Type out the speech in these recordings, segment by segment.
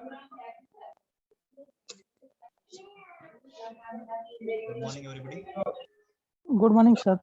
Good morning, everybody. Good morning, sir.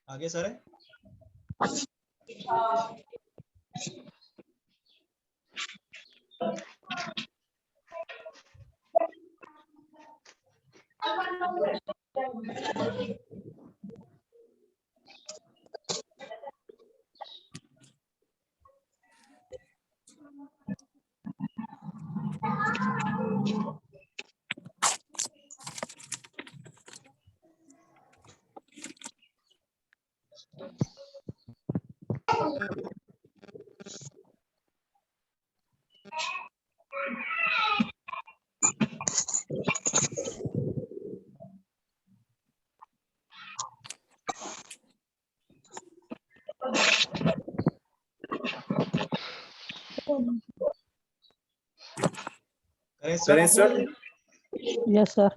आगे sir है। करें sir. Yes, sir.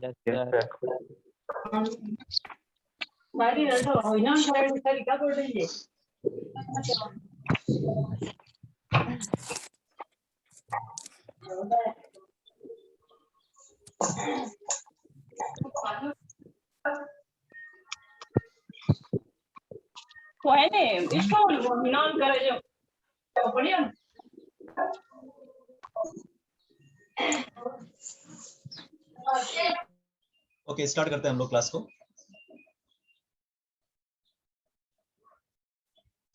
Okay, start करते हैं हम लोग क्लास को।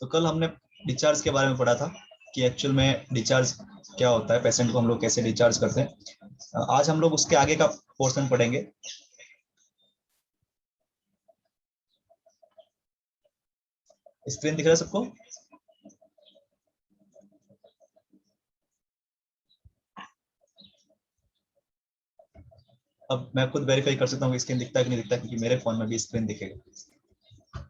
तो कल हमने डिस्चार्ज के बारे में पढ़ा था कि एक्चुअल में डिस्चार्ज क्या होता है, पेशेंट को हम लोग कैसे डिस्चार्ज करते हैं। आज हम लोग उसके आगे का पोर्शन पढ़ेंगे। स्क्रीन दिख रहा है सबको? अब मैं खुद वेरीफाई कर सकता हूँ स्क्रीन दिखता है कि नहीं दिखता, क्योंकि मेरे फोन में भी स्क्रीन दिखेगा।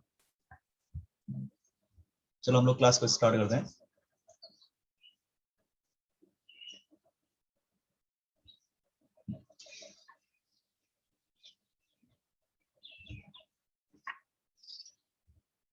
चलो हम लोग क्लास को स्टार्ट करते हैं।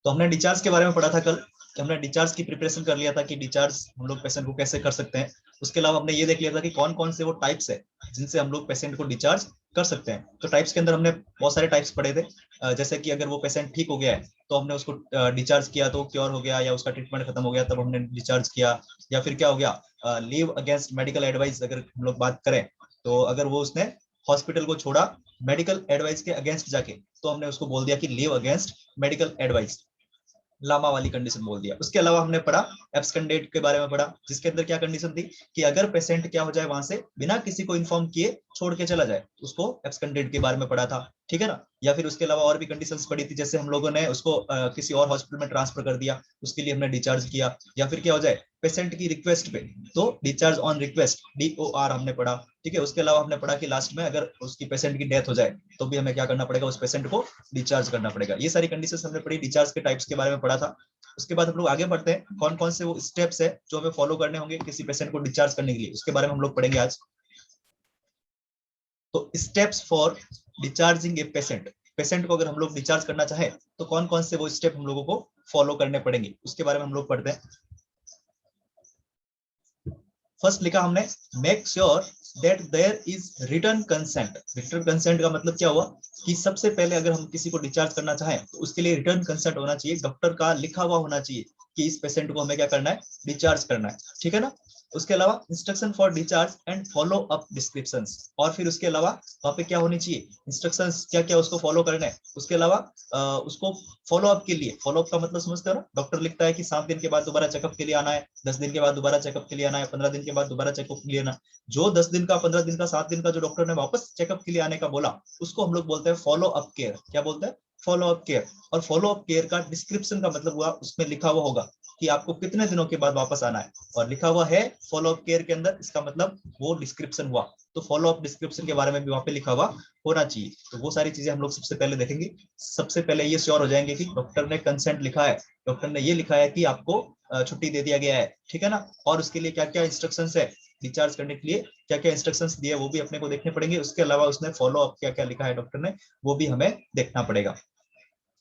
तो हमने डिस्चार्ज के बारे में पढ़ा था कल कि हमने डिस्चार्ज की प्रिपरेशन कर लिया था कि डिस्चार्ज हम लोग पेशेंट को कैसे कर सकते हैं। उसके अलावा हमने ये देख लिया था कि कौन कौन से वो टाइप्स है जिनसे हम लोग पेशेंट को डिस्चार्ज कर सकते हैं। तो टाइप्स के अंदर हमने बहुत सारे टाइप्स पढ़े थे। जैसे कि अगर वो पेशेंट ठीक हो गया है तो हमने उसको डिस्चार्ज किया तो क्योर हो गया, या उसका ट्रीटमेंट खत्म हो गया तब हमने डिस्चार्ज किया। या फिर क्या हो गया, लीव अगेंस्ट मेडिकल एडवाइस अगर हम लोग बात करें, तो अगर वो उसने हॉस्पिटल को छोड़ा मेडिकल एडवाइस के अगेंस्ट जाके, तो हमने उसको बोल दिया कि leave against medical advice, LAMA वाली कंडीशन बोल दिया। उसके अलावा हमने पढ़ा एब्सकंडेट के बारे में पढ़ा, जिसके अंदर क्या कंडीशन थी कि अगर पेशेंट क्या हो जाए वहां से बिना किसी को इन्फॉर्म किए छोड़ के चला जाए, उसको एब्सकंडेट के बारे में पढ़ा था। ठीक है ना। या फिर उसके अलावा और भी कंडीशंस पड़ी थी, जैसे हम लोगों ने उसको किसी और हॉस्पिटल में ट्रांसफर कर दिया, उसके लिए हमने डिस्चार्ज किया। या फिर क्या हो जाए पेशेंट की रिक्वेस्ट पे, तो डिस्चार्ज ऑन रिक्वेस्ट, DOR हमने पढ़ा। ठीक है। उसके अलावा हमने पढ़ा कि लास्ट में अगर उसकी पेशेंट की डेथ हो जाए तो भी हमें क्या करना पड़ेगा, उस पेशेंट को डिस्चार्ज करना पड़ेगा। ये सारी कंडीशंस हमने पढ़ी, डिस्चार्ज के टाइप्स के बारे में पढ़ा था। उसके बाद हम लोग आगे बढ़ते हैं, कौन कौन से वो स्टेप्स है जो हमें फॉलो करने होंगे किसी पेशेंट को डिस्चार्ज करने के लिए, उसके बारे में हम लोग पढ़ेंगे आज। तो steps for discharging a patient, patient को अगर हम लोग डिस्चार्ज करना चाहे तो कौन कौन से वो स्टेप हम लोगों को फॉलो करने पड़ेंगे, उसके बारे में हम लोग पढ़ते हैं। फर्स्ट लिखा हमने, make sure that there is written consent. Written consent का मतलब क्या हुआ कि सबसे पहले अगर हम किसी को डिस्चार्ज करना चाहें तो उसके लिए रिटन कंसेंट होना चाहिए, डॉक्टर का लिखा हुआ होना चाहिए कि इस पेशेंट को हमें क्या करना है, डिस्चार्ज करना है। ठीक है ना। उसके अलावा instruction for discharge and follow up descriptions, और फिर उसके अलावा वहाँ पे क्या होनी चाहिए, इंस्ट्रक्शंस क्या क्या उसको फॉलो करना है, उसके अलावा उसको फॉलो अप के लिए, फॉलो अप का मतलब समझते हो ना, डॉक्टर लिखता है कि 7 दिन के बाद दोबारा चेकअप के लिए आना है, 10 दिन के बाद दोबारा चेकअप के लिए आना है, 15 दिन के बाद दोबारा चेकअप के लिए आना। जो 10 दिन का, 15 दिन का, 7 दिन का जो डॉक्टर ने वापस चेकअप के लिए आने का बोला, उसको हम लोग बोलते हैं फॉलो अप केयर। क्या बोलते हैं, फॉलो अप केयर। और फॉलो अप केयर का डिस्क्रिप्शन का मतलब हुआ, उसमें लिखा हुआ होगा कि आपको कितने दिनों के बाद वापस आना है, और लिखा हुआ है फॉलो अप केयर के अंदर, इसका मतलब वो डिस्क्रिप्शन हुआ। तो फॉलो अप डिस्क्रिप्शन के बारे में भी वहां पे लिखा हुआ होना चाहिए। तो वो सारी चीजें हम लोग सबसे पहले देखेंगे। सबसे पहले ये श्योर हो जाएंगे कि डॉक्टर ने कंसेंट लिखा है, डॉक्टर ने ये लिखा है कि आपको छुट्टी दे दिया गया है, ठीक है ना, और उसके लिए क्या क्या इंस्ट्रक्शंस है, डिस्चार्ज करने के लिए क्या क्या इंस्ट्रक्शंस दिए वो भी अपने को देखने पड़ेंगे। उसके अलावा उसने फॉलो अप क्या क्या लिखा है डॉक्टर ने, वो भी हमें देखना पड़ेगा।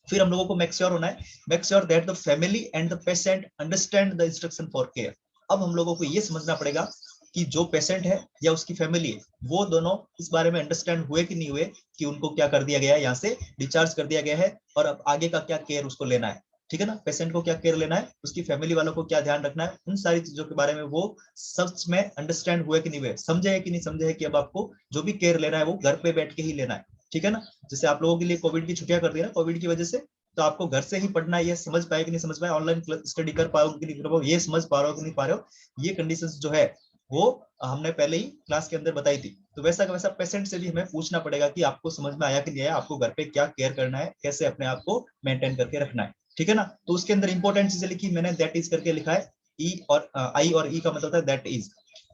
फिर हम लोगों को मेक श्योर होना है, make sure that the family and the patient understand the instruction for care. अब हम लोगों को ये समझना पड़ेगा कि जो पेशेंट है या उसकी फैमिली है, वो दोनों इस बारे में अंडरस्टैंड हुए कि नहीं हुए कि उनको क्या कर दिया गया है, यहाँ से डिस्चार्ज कर दिया गया है, और अब आगे का क्या केयर उसको लेना है, ठीक है ना, पेशेंट को क्या केयर लेना है, उसकी फैमिली वालों को क्या ध्यान रखना है, उन सारी चीजों के बारे में वो सच में अंडरस्टैंड हुए कि नहीं हुए, समझे है कि नहीं समझे है कि अब आपको जो भी केयर लेना है वो घर पे बैठ के ही लेना है, ठीक है ना। जैसे आप लोगों के लिए कोविड की छुट्टियां कर दी ना कोविड की वजह से, तो आपको घर से ही पढ़ना है, ये समझ पाए कि नहीं समझ पाए, ऑनलाइन स्टडी कर पाओगे कि नहीं कर पाओ, ये समझ पा रहे हो कि नहीं पा रहे हो, ये कंडीशंस जो है वो हमने पहले ही क्लास के अंदर बताई थी। तो वैसा का वैसा पेशेंट से भी हमें पूछना पड़ेगा कि आपको समझ में आया कि नहीं आया, आपको घर पे क्या केयर करना है, कैसे अपने आप को मेंटेन करके रखना है, ठीक है ना। तो उसके अंदर इंपॉर्टेंट चीजें लिखी मैंने, दैट इज करके लिखा है, ई और आई और ई का मतलब है दैट इज।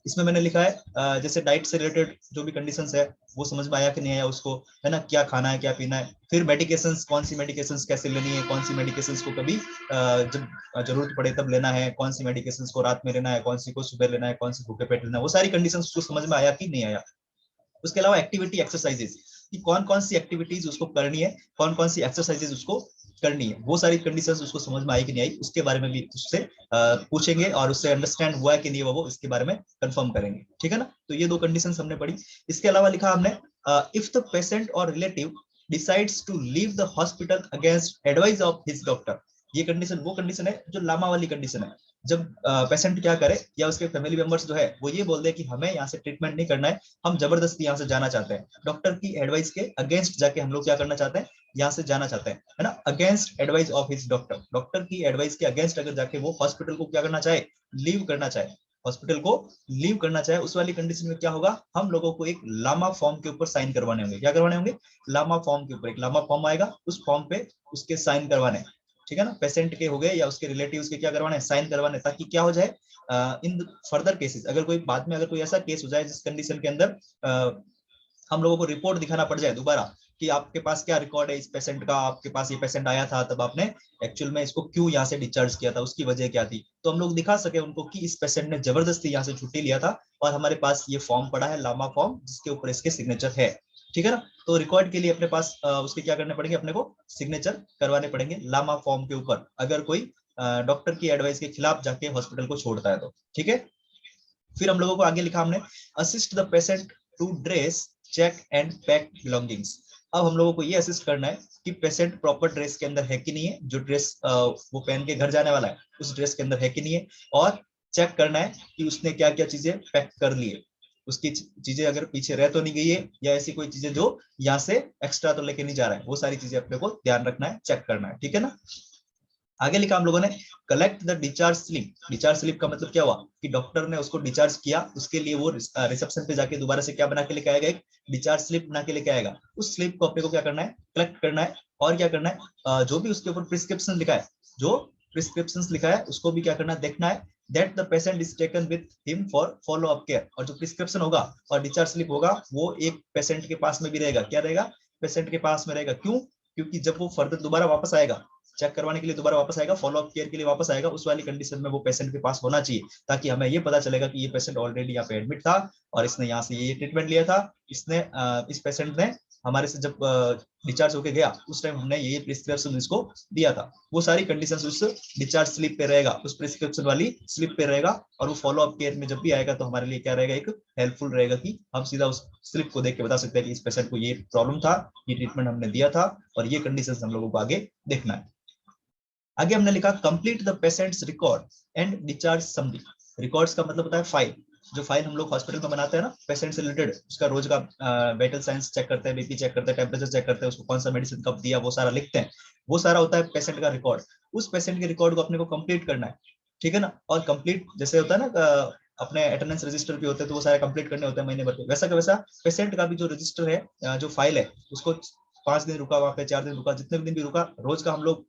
इसमें मैंने लिखा है जैसे डाइट से रिलेटेड जो भी कंडीशंस है वो समझ में आया कि नहीं आया उसको, है ना, क्या खाना है क्या पीना है। फिर मेडिकेशंस, कौन सी मेडिकेशंस कैसे लेनी है, कौन सी मेडिकेशंस को कभी जब जरूरत पड़े तब लेना है, कौन सी मेडिकेशंस को रात में लेना है, कौन सी को सुबह लेना है, कौन सी भूखे पेट लेना है, वो सारी कंडीशंस उसको समझ में आया कि नहीं आया। उसके अलावा एक्टिविटी एक्सरसाइजेस, कि कौन कौन सी एक्टिविटीज उसको करनी है, कौन कौन सी एक्सरसाइजेज उसको करनी है, वो सारी कंडीशंस उसको समझ में आई कि नहीं आई, उसके बारे में भी उससे पूछेंगे, और उससे अंडरस्टैंड हुआ है कि नहीं वो इसके बारे में कंफर्म करेंगे, ठीक है ना। तो ये दो कंडीशंस हमने पढ़ी। इसके अलावा लिखा हमने if the patient or relative decides to leave the hospital against advice of his doctor, ये कंडीशन वो कंडीशन है जो लामा वाली कंडीशन है। जब पेशेंट क्या करे या उसके फैमिली मेंबर्स जो है वो ये बोल दे कि हमें यहाँ से ट्रीटमेंट नहीं करना है, हम जबरदस्ती यहाँ से जाना चाहते हैं, डॉक्टर की एडवाइस के अगेंस्ट जाके हम लोग क्या करना चाहते हैं, यहाँ से जाना चाहते हैं, है ना, against advice of his doctor, doctor की एडवाइस के अगेंस्ट अगर जाके वो हॉस्पिटल को क्या करना चाहे, लीव करना चाहे, हॉस्पिटल को लीव करना चाहे, उस वाली कंडीशन में क्या होगा, हम लोगों को एक लामा फॉर्म के ऊपर साइन करवाने होंगे। क्या करवाने होंगे, लामा फॉर्म के ऊपर एक लामा फॉर्म आएगा, उस फॉर्म पे उसके साइन करवाने, ठीक है ना, पेशेंट के हो गए या उसके रिलेटिव्स के क्या करवाने, साइन करवाने, ताकि क्या हो जाए इन फर्दर केसेस, अगर कोई बाद में अगर कोई ऐसा केस हो जाए जिस कंडीशन के अंदर हम लोगों को रिपोर्ट दिखाना पड़ जाए दोबारा कि आपके पास क्या रिकॉर्ड है इस पेशेंट का, आपके पास ये पेशेंट आया था तब आपने एक्चुअल में इसको क्यों यहाँ से डिस्चार्ज किया था, उसकी वजह क्या थी, तो हम लोग दिखा सके उनको कि इस पेशेंट ने जबरदस्ती यहाँ से छुट्टी लिया था और हमारे पास ये फॉर्म पड़ा है, लामा फॉर्म, जिसके ऊपर इसके सिग्नेचर है, ठीक है ना। तो रिकॉर्ड के लिए अपने पास उसके क्या करने पड़ेंगे, अपने को सिग्नेचर करवाने पड़ेंगे लामा फॉर्म के ऊपर, अगर कोई डॉक्टर की एडवाइस के खिलाफ जाके हॉस्पिटल को छोड़ता है तो, ठीक है। फिर हम लोगों को आगे लिखा हमने, assist the patient to dress, check and pack belongings. अब हम लोगों को ये असिस्ट करना है कि पेशेंट प्रॉपर ड्रेस के अंदर है कि नहीं है, जो ड्रेस वो पहन के घर जाने वाला है उस ड्रेस के अंदर है कि नहीं है, और चेक करना है कि उसने क्या क्या चीजें पैक कर ली है, उसकी चीजें अगर पीछे रह तो नहीं गई है, या ऐसी कोई चीजें जो यहाँ से एक्स्ट्रा तो लेके नहीं जा रहा है, वो सारी चीजें अपने को ध्यान रखना है, चेक करना है, ठीक है ना। आगे लिखा हम लोगों ने, collect the discharge slip. Discharge slip का मतलब क्या हुआ कि डॉक्टर ने उसको डिस्चार्ज किया, उसके लिए वो रिसेप्शन पे जाके दोबारा से क्या बना के लेके आएगा, एक डिस्चार्ज स्लिप बना के लेके आएगा। उस स्लिप को अपने को क्या करना है, कलेक्ट करना है, और क्या करना है, जो भी उसके ऊपर प्रिस्क्रिप्शन लिखा है, जो प्रिस्क्रिप्शन लिखा है उसको भी क्या करना है, देखना है, that the patient is taken with him for follow up care. और जो प्रिस्क्रिप्शन होगा और डिस्चार्ज स्लिप होगा वो एक पेशेंट के पास में भी रहेगा, क्या रहेगा, पेशेंट के पास में रहेगा, क्यों, क्योंकि जब वो फर्दर दोबारा वापस आएगा, चेक करवाने के लिए दोबारा वापस आएगा, फॉलो अप केयर के लिए वापस आएगा, उस वाली कंडीशन में वो पेशेंट के पास होना चाहिए, ताकि हमें ये पता चलेगा कि ये पेशेंट ऑलरेडी यहाँ पे एडमिट था और इसने यहाँ से ये ट्रीटमेंट लिया था, इसने इस पेशेंट ने हमारे से जब डिस्चार्ज होके गया उस टाइम हमने ये प्रिस्क्रिप्शन इसको दिया था, वो सारी कंडीशंस उस डिस्चार्ज स्लिप पे रहेगा, उस प्रिस्क्रिप्शन वाली स्लिप पे रहेगा, और वो फॉलो अप केयर में जब भी आएगा तो हमारे लिए क्या रहेगा, एक हेल्पफुल रहेगा कि हम सीधा उस स्लिप को देख के बता सकते हैं कि इस पेशेंट को ये प्रॉब्लम था, ये ट्रीटमेंट हमने दिया था, और ये कंडीशंस हम लोगों को आगे देखना है। आगे हमने लिखा, complete the patients record and discharge summary. Records का मतलब होता है फाइल। जो फाइल हम लोग हॉस्पिटल में बनाते हैं ना पेशेंट से रिलेटेड, उसका रोज का वाइटल साइंस चेक करते हैं, बीपी चेक करते हैं, टेम्परेचर चेक करते हैं, उसको कौन सा मेडिसिन कब दिया वो सारा लिखते हैं। वो सारा होता है पेशेंट का रिकॉर्ड। उस पेशेंट के रिकॉर्ड को अपने को कंप्लीट करना है, ठीक है ना। और कंप्लीट जैसे होता है ना अपने अटेंडेंस रजिस्टर भी होते हैं तो वो सारे कंप्लीट करने होते हैं महीने भर के, वैसा का वैसा पेशेंट का भी जो रजिस्टर है, जो फाइल है, उसको 5 दिन रुका वहां पे, 4 दिन रुका, जितने भी दिन भी रुका, रोज का हम लोग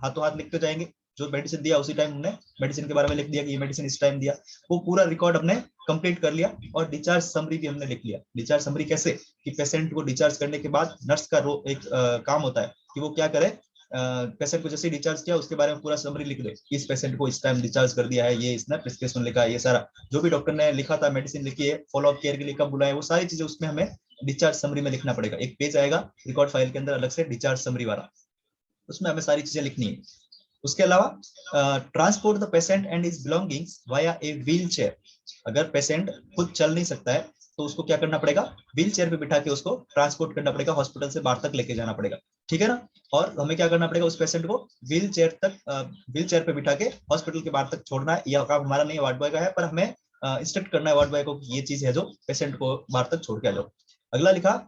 हाथों हाथ लिखते जाएंगे। जो मेडिसिन दिया उसी टाइम हमने मेडिसिन के बारे में लिख दिया कि ये मेडिसिन इस टाइम दिया। वो पूरा रिकॉर्ड हमने कंप्लीट कर लिया। और डिस्चार्ज समरी भी हमने लिख लिया। डिस्चार्ज समरी कैसे कि पेशेंट को डिस्चार्ज करने के बाद नर्स का एक काम होता है कि वो क्या करे, पेशेंट को जैसे डिस्चार्ज किया उसके बारे में पूरा समरी लिख दे, इस पेशेंट को इस टाइम डिस्चार्ज कर दिया है, ये इसने प्रिस्क्रिप्शन लिखा है, ये सारा जो भी डॉक्टर ने लिखा था, मेडिसिन लिखी है, फॉलोअप केयर के लिए कब बुलाया, वो सारी चीजें उसमें हमें डिस्चार्ज समरी में लिखना पड़ेगा। एक पेज आएगा रिकॉर्ड फाइल के अंदर अलग से डिस्चार्ज समरी वाला, उसमें हमें सारी चीजें लिखनी है। उसके अलावा transport the patient and his belongings via a wheel chair. अगर पेशेंट खुद चल नहीं सकता है तो उसको क्या करना पड़ेगा, व्हील चेयर पे बिठा के उसको ट्रांसपोर्ट करना पड़ेगा, हॉस्पिटल से बाहर तक लेके जाना पड़ेगा, ठीक है ना। और हमें क्या करना पड़ेगा, उस पेशेंट को व्हील चेयर पे बिठा के हॉस्पिटल के बाहर तक छोड़ना है। यह काम हमारा नहीं है, वार्ड बॉय का है, पर हमें इंस्ट्रक्ट करना है वार्ड बॉय को कि ये चीज है जो पेशेंट को बाहर तक छोड़ के आ जाओ। अगला लिखा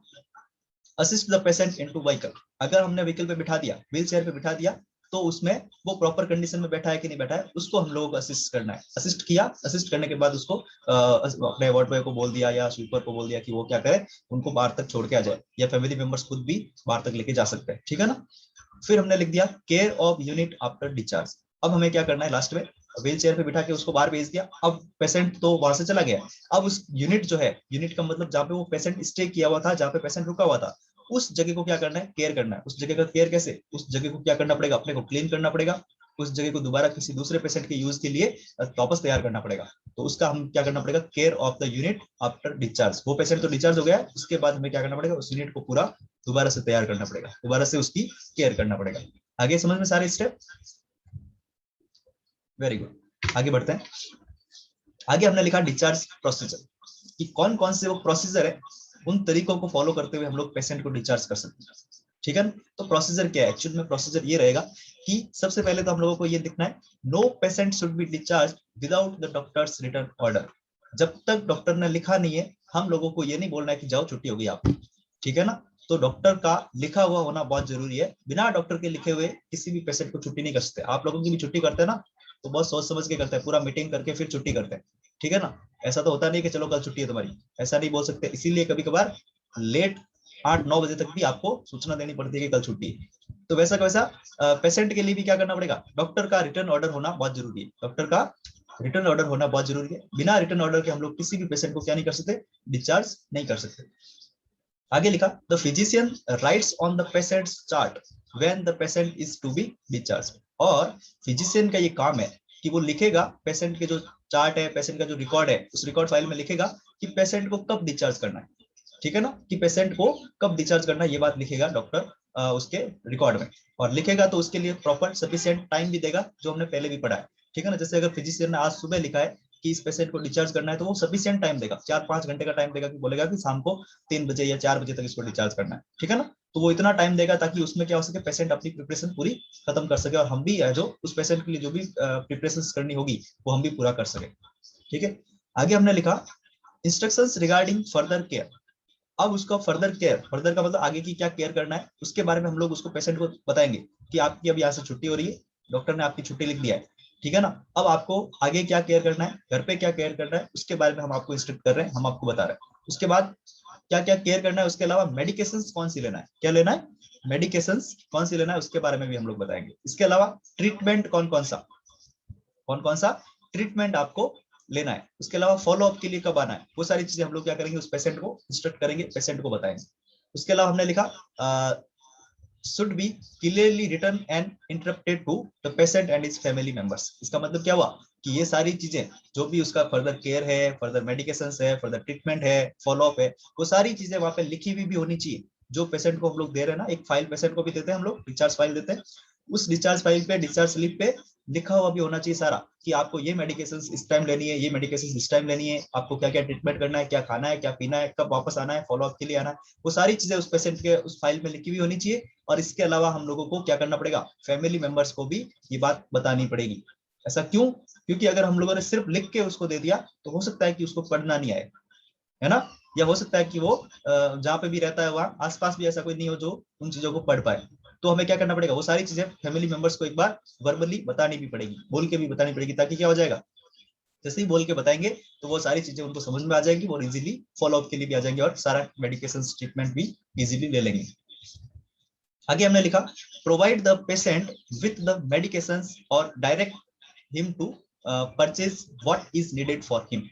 assist the patient into vehicle. अगर हमने व्हीकल पे बिठा दिया, व्हील चेयर पे बिठा दिया, तो उसमें वो प्रॉपर कंडीशन में बैठा है कि नहीं बैठा है, उसको हम लोगों को असिस्ट करना है। असिस्ट किया, असिस्ट करने के बाद उसको अपने वार्ड बॉय को बोल दिया या स्वीपर को बोल दिया कि वो क्या करे, उनको बाहर तक छोड़ के आ जाए, या फैमिली मेंबर्स खुद भी बाहर तक लेके जा सकते हैं, ठीक है ना। फिर हमने लिख दिया care of unit after discharge. अब हमें क्या करना है, लास्ट में व्हील चेयर पे बिठा के उसको बाहर भेज दिया, अब पेशेंट तो वहां से चला गया। अब उस यूनिट जो है, यूनिट का मतलब जहाँ पे वो पेशेंट स्टे किया हुआ था, जहाँ पे पेशेंट रुका हुआ था, उस जगह को क्या करना है, केयर करना है। उस जगह का केयर कैसे, उस जगह को क्या करना पड़ेगा, अपने को क्लीन करना पड़ेगा, उस जगह को दोबारा किसी दूसरे पेशेंट के यूज के लिए वापस तैयार करना पड़ेगा। तो उसका हम क्या करना पड़ेगा, care of the unit after discharge. वो पेशेंट तो डिस्चार्ज हो गया है, उसके बाद हमें क्या करना पड़ेगा, उस यूनिट को पूरा दोबारा से तैयार करना पड़ेगा, दोबारा से उसकी केयर करना पड़ेगा। आगे समझ में सारे स्टेप, वेरी गुड। आगे बढ़ते हैं। आगे हमने लिखा डिस्चार्ज प्रोसीजर, कि कौन कौन से वो प्रोसीजर है, उन तरीकों को फॉलो करते हुए हम लोग पेशेंट को डिस्चार्ज कर सकते हैं, ठीक है। तो प्रोसीजर क्या है, एक्चुअल में प्रोसीजर ये रहेगा कि सबसे पहले तो हम लोगों को ये दिखना है, no patient should be discharge without the doctor's return order. जब तक डॉक्टर ने लिखा नहीं है, हम लोगों को ये नहीं बोलना है कि जाओ छुट्टी होगी आपकी, ठीक है ना। तो डॉक्टर का लिखा हुआ होना बहुत जरूरी है। बिना डॉक्टर के लिखे हुए किसी भी पेशेंट को छुट्टी नहीं कर सकते। आप लोगों की भी छुट्टी करते हैं ना, तो बहुत सोच समझ के करते हैं, पूरा मीटिंग करके फिर छुट्टी करते हैं, ठीक है ना। ऐसा तो होता नहीं कि चलो कल छुट्टी है तुम्हारी, ऐसा नहीं बोल सकते। इसीलिए कभी कभार लेट 8-9 बजे तक भी आपको सूचना देनी पड़ती है कि कल छुट्टी है। तो वैसा का वैसा पेशेंट के लिए भी क्या करना पड़ेगा, डॉक्टर का रिटर्न ऑर्डर होना बहुत जरूरी है। डॉक्टर का रिटर्न ऑर्डर होना बहुत जरूरी है। बिना रिटर्न ऑर्डर के हम लोग किसी भी पेशेंट को क्या नहीं कर सकते, डिस्चार्ज नहीं कर सकते। आगे लिखा the physician writes on the patient's chart when the patient is to be discharge. और फिजिशियन का ये काम है कि वो लिखेगा पेशेंट के जो चार्ट है, पेशेंट का जो रिकॉर्ड है, उस रिकॉर्ड फाइल में लिखेगा कि पेशेंट को कब डिस्चार्ज करना है, ठीक है ना, कि पेशेंट को कब डिस्चार्ज करना है, ये बात लिखेगा डॉक्टर उसके रिकॉर्ड में। और लिखेगा तो उसके लिए प्रॉपर सफिशिएंट टाइम भी देगा, जो हमने पहले भी पढ़ा है, ठीक है ना। जैसे अगर फिजिशियन ने आज सुबह लिखा है कि इस पेशेंट को डिस्चार्ज करना है, तो वो सफिशिएंट टाइम देगा, 4-5 घंटे का टाइम देगा, कि बोलेगा कि शाम को 3 बजे या 4 बजे तक इसको डिस्चार्ज करना है, ठीक है ना। तो वो इतना टाइम देगा ताकि उसमें क्या हो सके, पेशेंट अपनी प्रिपरेशन पूरी खत्म कर सके, और हम भी जो उस पेशेंट के लिए जो भी प्रिपरेशन करनी होगी वो हम भी पूरा कर सके, ठीक है। आगे हमने लिखा इंस्ट्रक्शंस रिगार्डिंग फर्दर केयर। अब उसका फर्दर केयर, फर्दर का मतलब आगे की क्या केयर करना है, उसके बारे में हम लोग उसको पेशेंट को बताएंगे कि आपकी अब यहाँ से छुट्टी हो रही है, डॉक्टर ने आपकी छुट्टी लिख दिया है, ठीक है ना। अब आपको आगे क्या केयर करना है, घर पे क्या केयर करना है, उसके बारे में हम आपको इंस्ट्रक्ट कर रहे हैं, हम आपको बता रहे हैं। उसके बाद क्या क्या केयर करना है, उसके अलावा मेडिकेशन कौन सी लेना है, क्या लेना है, मेडिकेशन कौन सी लेना है, उसके बारे में भी हम लोग बताएंगे। इसके अलावा ट्रीटमेंट कौन कौन सा ट्रीटमेंट आपको लेना है, उसके अलावा फॉलो अप के लिए कब आना है, वो सारी चीजें हम लोग क्या करेंगे, उस पेशेंट को इंस्ट्रक्ट करेंगे, पेशेंट को बताएंगे। उसके अलावा हमने लिखा should be clearly written and interpreted to the patient and his family members. इसका मतलब क्या हुआ कि ये सारी चीजें जो भी उसका फर्दर केयर है, फर्दर मेडिकेशन है, फर्दर ट्रीटमेंट है, फॉलो अप है, वो सारी चीजें वहां पे लिखी हुई भी होनी चाहिए। जो पेशेंट को हम लोग दे रहे हैं ना, एक फाइल पेशेंट को भी देते हैं हम लोग, डिस्चार्ज फाइल देते हैं, उस डिस्चार्ज फाइल पे, डिस्चार्ज स्लिप पे लिखा हुआ भी होना चाहिए सारा, कि आपको ये मेडिकेशन इस टाइम लेनी है, ये मेडिकेशन इस टाइम लेनी है, आपको क्या क्या ट्रीटमेंट करना है, क्या खाना है, क्या पीना है, कब वापस आना है, फॉलो अप के लिए आना है, वो सारी चीजें उस पेशेंट के उस फाइल में लिखी हुई होनी चाहिए। और इसके अलावा हम लोगों को क्या करना पड़ेगा, फैमिली मेंबर्स को भी ये बात बतानी पड़ेगी। ऐसा क्यों, क्योंकि अगर हम लोगों ने सिर्फ लिख के उसको दे दिया तो हो सकता है कि उसको पढ़ना नहीं आए, है ना, या हो सकता है कि वो जहाँ पे भी रहता है वहाँ आसपास भी ऐसा कोई नहीं हो जो उन चीजों को पढ़ पाए। तो हमें क्या करना पड़ेगा, वो सारी चीजें फैमिली मेंबर्स को एक बार वर्बली बतानी भी पड़ेगी, बोल के भी बतानी पड़ेगी, ताकि क्या हो जाएगा, जैसे ही बोल के बताएंगे तो वो सारी चीजें उनको समझ में आ जाएगी, वो इजीली फॉलो अप के लिए भी आ जाएंगे और सारा मेडिकेशन ट्रीटमेंट भी इजीली ले लेंगे। आगे हमने लिखा provide the patient with the medications और direct him to purchase what is needed for him.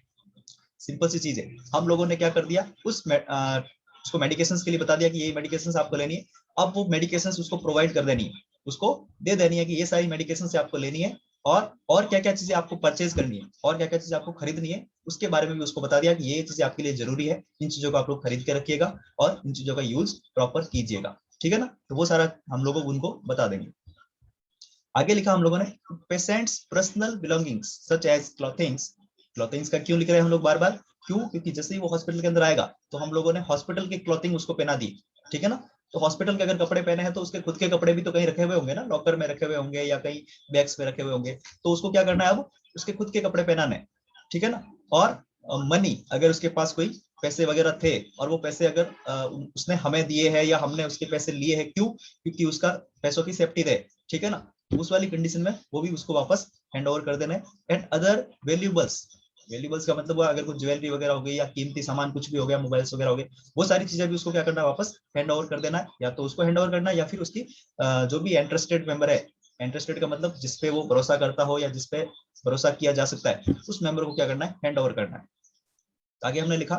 Simple सी चीज है, हम लोगों ने क्या कर दिया, उसको मेडिकेशंस के लिए बता दिया कि ये मेडिकेशंस आपको लेनी है। अब वो मेडिकेशंस उसको प्रोवाइड कर देनी है, उसको दे देनी है कि ये सारी मेडिकेशंस आपको लेनी है, और क्या क्या चीजें आपको परचेज करनी है और क्या क्या चीजें आपको खरीदनी है, उसके बारे में भी उसको बता दिया कि ये चीजें आपके लिए जरूरी है, इन चीजों को आप लोग खरीद के रखिएगा और इन चीजों का यूज प्रॉपर कीजिएगा, ठीक है ना। तो वो सारा हम लोग उनको बता देंगे। आगे लिखा हम लोगों ने patients personal belongings such as clothings. Clothings का क्यों लिख रहे हैं हम लोग बार बार, क्यों, क्योंकि जैसे ही वो हॉस्पिटल के अंदर आएगा तो हम लोगों ने हॉस्पिटल की क्लॉथिंग उसको पहना दी, ठीक है ना। तो हॉस्पिटल के अगर कपड़े पहने हैं तो उसके खुद के कपड़े भी तो कहीं रखे हुए होंगे ना, लॉकर में रखे हुए होंगे या कहीं बैग्स में रखे हुए होंगे, तो उसको क्या करना है, अब उसके खुद के कपड़े पहनाने, ठीक है ना। और मनी, अगर उसके पास कोई पैसे वगैरह थे और वो पैसे अगर उसने हमें दिए हैं या हमने उसके पैसे लिए हैं, क्यों, क्योंकि उसका पैसों की सेफ्टी रहे, ठीक है ना। उस वाली कंडीशन में वो भी उसको वापस हैंड ओवर कर देना है। एंड अदर वैल्यूबल्स, वैल्यूबल्स का मतलब अगर कुछ ज्वेलरी वगैरह हो गई या कीमती सामान कुछ भी हो गया, मोबाइल्स वगैरह हो गए, वो सारी चीजें भी उसको क्या करना है, वापस हैंड ओवर कर देना है। या तो उसको हैंड ओवर करना है या फिर उसकी जो भी इंटरेस्टेड मेंबर है, इंटरेस्टेड का मतलब जिसपे वो भरोसा करता हो या जिसपे भरोसा किया जा सकता है, उस मेंबर को क्या करना है, हैंड ओवर करना है। आगे हमने लिखा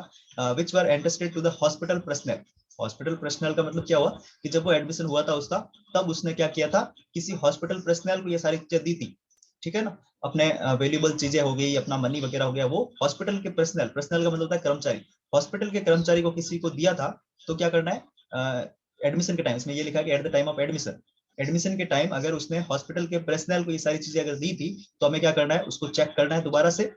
which were interested to the hospital personal. Hospital personal का मतलब क्या हुआ कि जब वो एडमिशन हुआ था उसका, तब उसने क्या किया था, किसी हॉस्पिटल पर्सनल को ये सारी चीजें दी थी, ठीक है ना। अपने वैल्यूएबल चीजें हो गई, अपना मनी वगैरह हो गया, वो हॉस्पिटल के पर्सनल, पर्सनल का मतलब होता है कर्मचारी, हॉस्पिटल के कर्मचारी को किसी को दिया था, तो क्या करना है, एडमिशन के टाइम, इसमें ये लिखा है कि at the time of admission, admission के टाइम अगर उसने हॉस्पिटल के पर्सनल को ये सारी चीजें अगर दी थी, तो हमें क्या करना है, उसको चेक करना है, दोबारा से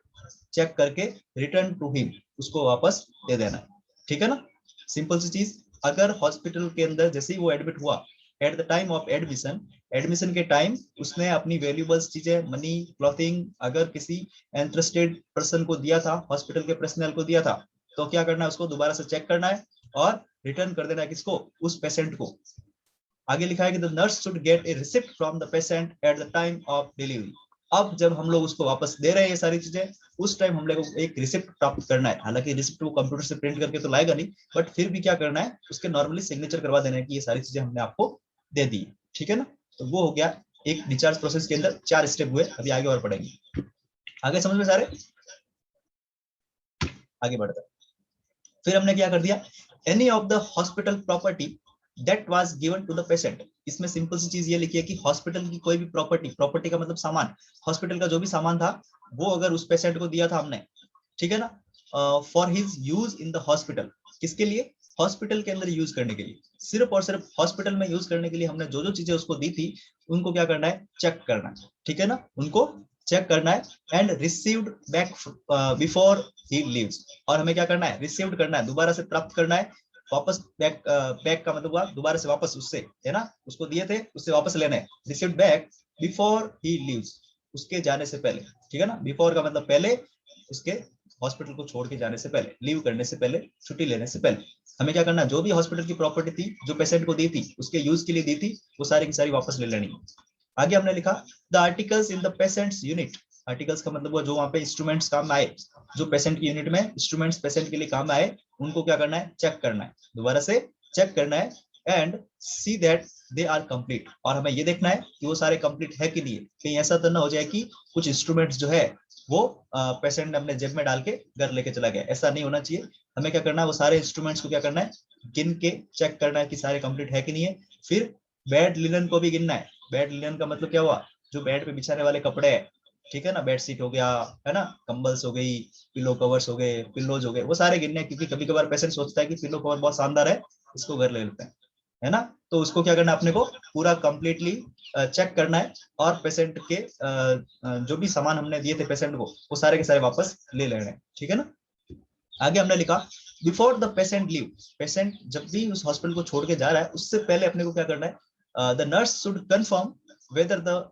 चेक करके रिटर्न टू हिम, उसको वापस दे देना है, ठीक है ना। सिंपल सी चीज, अगर हॉस्पिटल के अंदर जैसे ही वो एडमिट हुआ, at the time of admission, admission के टाइम उसने अपनी वैल्यूएबल्स चीजें, मनी, क्लॉथिंग अगर किसी इंटरेस्टेड पर्सन को दिया था, हॉस्पिटल के पर्सनल को दिया था, तो क्या करना है, उसको दोबारा से चेक करना है और रिटर्न कर देना है, किसको, उस पेशेंट को। आगे लिखा है कि the nurse should get A receipt from the patient at the time of delivery. अब जब हम लोग उसको वापस दे रहे हैं ये सारी चीजें, उस टाइम हम लोग को एक रिसिप्ट प्राप्त करना है। हालांकि रिसिप्ट वो कंप्यूटर से प्रिंट करके तो लाएगा नहीं, बट फिर भी क्या करना है, उसके नॉर्मली सिग्नेचर करवा देना है कि ये सारी चीजें हमने आपको दे दी, ठीक है ना। तो वो हो गया एक डिस्चार्ज प्रोसेस के अंदर 4 स्टेप हुए, अभी आगे और पढ़ेंगे। आगे समझ में सारे, आगे बढ़ते हैं। फिर हमने क्या कर दिया, any of the hospital property that was given to the patient. इसमें सिंपल सी चीज ये लिखी है कि हॉस्पिटल की कोई भी प्रॉपर्टी, प्रॉपर्टी का मतलब सामान, हॉस्पिटल का जो भी सामान था वो अगर उस पेशेंट को दिया था हमने, ठीक है ना, for his use in the hospital, किसके लिए, हॉस्पिटल के अंदर यूज करने के लिए, सिर्फ और सिर्फ हॉस्पिटल में यूज करने के लिए हमने जो जो चीजें उसको दी थी, उनको क्या करना है, चेक करना है, ठीक है ना, उनको चेक करना है। And received back before he leaves, और हमें क्या करना है, रिसीव्ड करना है, दोबारा से प्राप्त करना है, वापस बैक, बैक का मतलब हुआ दोबारा से वापस उससे, है ना, उसको दिए थे उससे वापस लेना है, received back before he leaves, उसके जाने से पहले, ठीक है ना। बिफोर का मतलब पहले, उसके हॉस्पिटल को छोड़ के जाने से पहले, लीव करने से पहले, छुट्टी लेने से पहले हमें क्या करना है, जो भी हॉस्पिटल की प्रॉपर्टी थी जो पेशेंट को दी थी, उसके यूज के लिए दी थी, वो सारी की सारी वापस ले लेनी। आगे हमने लिखा the articles in the patients unit. Articles का मतलब वो जो वहां पे इंस्ट्रूमेंट्स काम आए, जो पेशेंट की यूनिट में इंस्ट्रूमेंट्स पेशेंट के लिए काम आए, उनको क्या करना है, चेक करना है, दोबारा से चेक करना है। And see that they are complete, और हमें ये देखना है कि वो सारे कंप्लीट है कि नहीं, कहीं ऐसा तो ना हो जाए कि कुछ इंस्ट्रूमेंट्स जो है वो पेशेंट ने अपने जेब में डाल के घर लेके चला गया, ऐसा नहीं होना चाहिए। हमें क्या करना है, वो सारे इंस्ट्रूमेंट्स को क्या करना है, गिन के चेक करना है कि सारे कंप्लीट है कि नहीं है। फिर बेड लिनन को भी गिनना है। बेड लिनन का मतलब क्या हुआ, जो बेड पे बिछाने वाले कपड़े है, ठीक है ना, बेड शीट हो गया, है ना, कंबल्स हो गई, पिलो कवर्स हो गए, पिल्लोज हो गए, वो सारे गिनने हैं, क्योंकि कभी कभार पेशेंट सोचता है कि पिलो कवर बहुत शानदार है, इसको घर ले लेते हैं, है ना। तो उसको क्या करना है, अपने को पूरा कंप्लीटली चेक करना है, और पेशेंट के जो भी सामान हमने दिए थे पेशेंट को, वो सारे के सारे वापस ले लेने हैं, ठीक है ना। आगे हमने लिखा before the patient leave, patient जब भी उस हॉस्पिटल को छोड़ के जा रहा है, उससे पहले अपने को क्या करना है, the nurse should confirm whether the